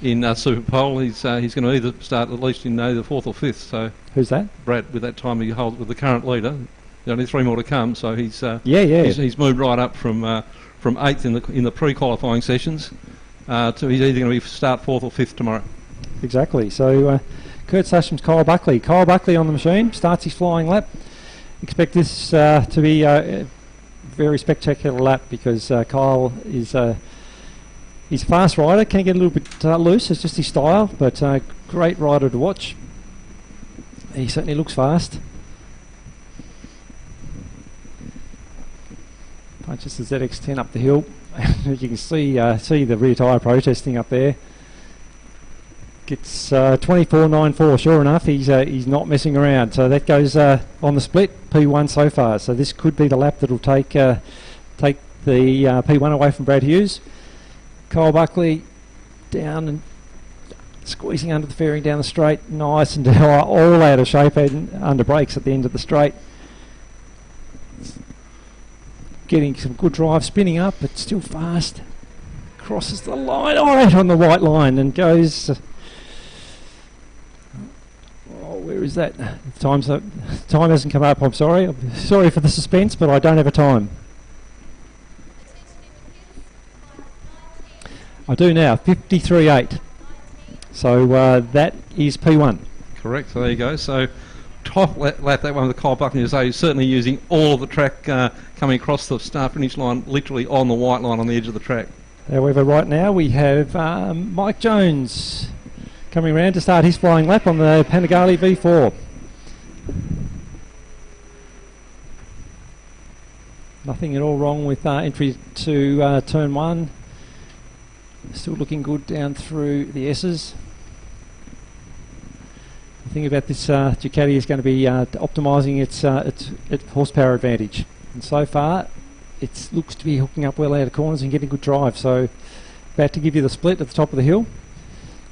in Super Pole, he's going to either start at least in either 4th or 5th. So who's that? Brad, with that time he holds with the current leader. There's only 3 more to come, so he's he's moved right up from 8th in the pre-qualifying sessions to he's either going to be start 4th or 5th tomorrow. Exactly. So Kurt Sasham's Kyle Buckley. Kyle Buckley on the machine starts his flying lap. Expect this to be a very spectacular lap because Kyle is he's a fast rider. Can get a little bit loose. It's just his style, but great rider to watch. He certainly looks fast. Punches the ZX10 up the hill. You can see the rear tyre protesting up there. Gets 24.94. Sure enough, he's not messing around. So that goes on the split P1 so far. So this could be the lap that'll take the P1 away from Brad Hughes. Kyle Buckley down and squeezing under the fairing down the straight, nice and all out of shape and under brakes at the end of the straight. Getting some good drive, spinning up, but still fast. Crosses the line, right on the white line, and goes. Where is that? Time hasn't come up. I'm sorry. I'm sorry for the suspense, but I don't have a time. I do now. 53.8. So that is P1. Correct. So there you go. So top lap that one with the Kyle Buckley. So he's certainly using all of the track coming across the start finish line, literally on the white line on the edge of the track. However, right now we have Mike Jones coming around to start his flying lap on the Panigale V4. Nothing at all wrong with entry to turn one. Still looking good down through the S's. The thing about this Ducati is going to be optimising its horsepower advantage. And so far, it looks to be hooking up well out of corners and getting good drive. So about to give you the split at the top of the hill.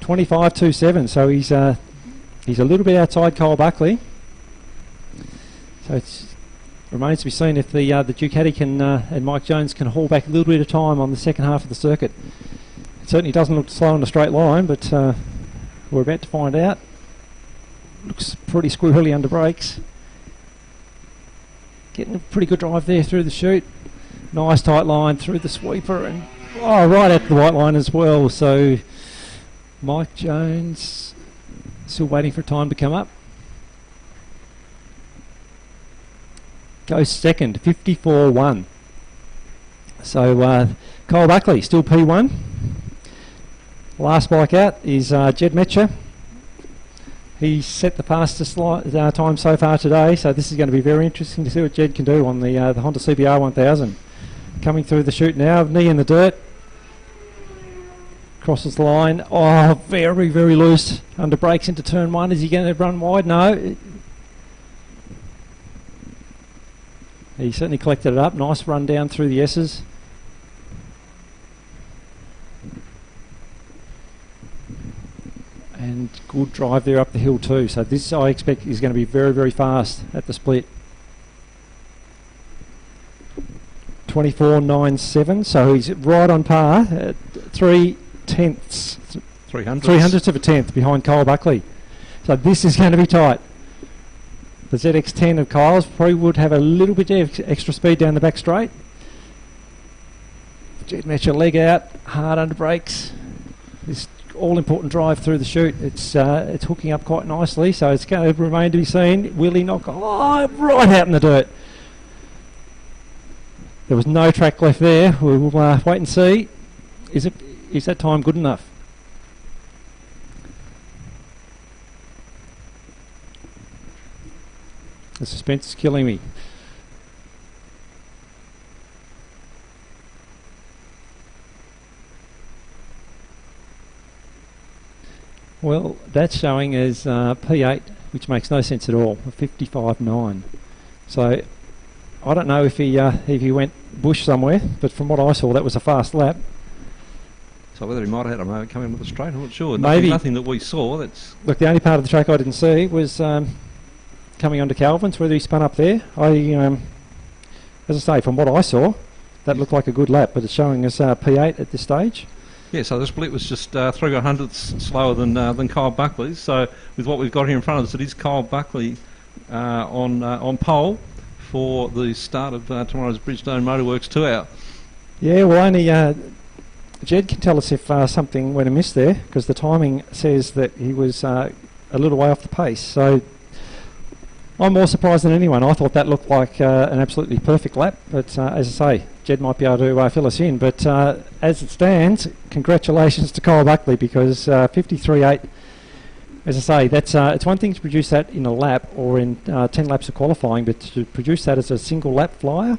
25.27, so he's a little bit outside Kyle Buckley. So it remains to be seen if the Ducati can and Mike Jones can haul back a little bit of time on the second half of the circuit. It certainly doesn't look slow in a straight line, but we're about to find out. Looks pretty squirrely under brakes. Getting a pretty good drive there through the chute. Nice tight line through the sweeper and right at the white line as well. So Mike Jones still waiting for time to come up. Goes second, 54.1. So Kyle Buckley, still P1. Last bike out is Jed Metcher. He's set the fastest time so far today, so this is going to be very interesting to see what Jed can do on the Honda CBR 1000. Coming through the chute now, knee in the dirt. Crosses the line. Oh, very, very loose. Under brakes into turn one. Is he going to run wide? No. He certainly collected it up. Nice run down through the S's. And good drive there up the hill too. So this, I expect, is going to be very, very fast at the split. 24.97. So he's right on par. 3/10. 300ths of a tenth behind Kyle Buckley. So this is going to be tight. The ZX10 of Kyle's probably would have a little bit of extra speed down the back straight. Jed Metcher leg out, hard under brakes. This all-important drive through the chute. It's hooking up quite nicely, so it's going to remain to be seen. Will he knock right out in the dirt? There was no track left there. We'll wait and see. Is that time good enough? The suspense is killing me. Well, that's showing as P8, which makes no sense at all. 55.9. So I don't know if he went bush somewhere, but from what I saw, that was a fast lap. So whether he might have had a moment coming with the straight, I'm not sure. Maybe nothing that we saw. That's look, the only part of the track I didn't see was coming onto Calvin's, whether he spun up there. As I say, from what I saw, that looked like a good lap, but it's showing us P8 at this stage. Yeah, so the split was just 3/100ths slower than Kyle Buckley's. So with what we've got here in front of us, it is Kyle Buckley on pole for the start of tomorrow's Bridgestone Motorworks 2 hour. Yeah, well, only Jed can tell us if something went amiss there, because the timing says that he was a little way off the pace. So I'm more surprised than anyone. I thought that looked like an absolutely perfect lap, but as I say, Jed might be able to fill us in. But as it stands, congratulations to Kyle Buckley, because 53.8, as I say, that's it's one thing to produce that in a lap or in 10 laps of qualifying, but to produce that as a single lap flyer,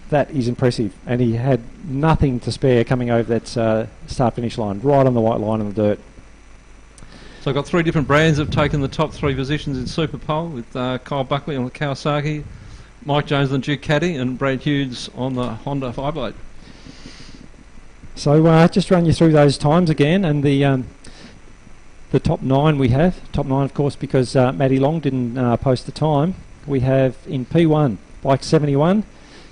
that is impressive. And he had nothing to spare coming over that start-finish line, right on the white line in the dirt. So I've got 3 different brands that have taken the top 3 positions in Super Pole, with Kyle Buckley on the Kawasaki, Mike Jones on the Ducati, and Brad Hughes on the Honda Fireblade. So just run you through those times again, and the top 9 we have. Top 9, of course, because Matty Long didn't post the time. We have in P1, bike 71,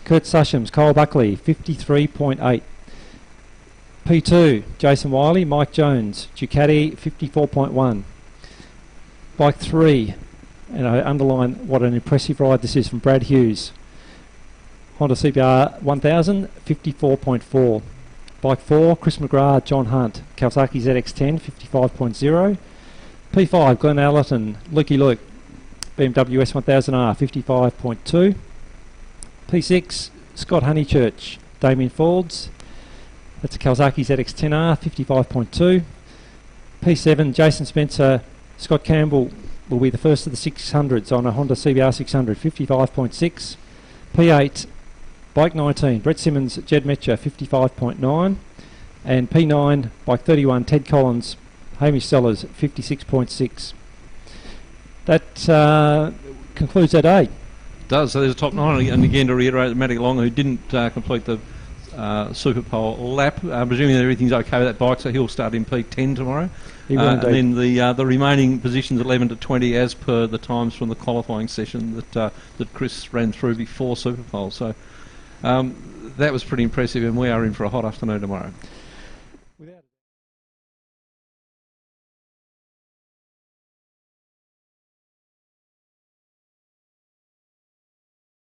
Kurt Sushams, Kyle Buckley, 53.8. P2, Jason Wiley, Mike Jones, Ducati, 54.1. Bike 3, and I underline what an impressive ride this is from Brad Hughes. Honda CBR 1000, 54.4. Bike 4, Chris McGrath, John Hunt, Kawasaki ZX10, 55.0. P5, Glenn Allerton, Lukey Luke, BMW S1000R, 55.2. P6, Scott Honeychurch, Damien Folds, that's a Kawasaki ZX10R, 55.2. P7, Jason Spencer, Scott Campbell will be the first of the 600s on a Honda CBR 600, 55.6. P8, Bike 19, Brett Simmons, Jed Metcher, 55.9. And P9, Bike 31, Ted Collins, Hamish Sellers, 56.6. That concludes our day. It does. So there's a top 9, and again to reiterate, Matty Long, who didn't complete the Super Pole lap, presuming that everything's okay with that bike, so he'll start in P10 tomorrow. He will and then the remaining positions 11 to 20 as per the times from the qualifying session that Chris ran through before Super Pole. So that was pretty impressive, and we are in for a hot afternoon tomorrow.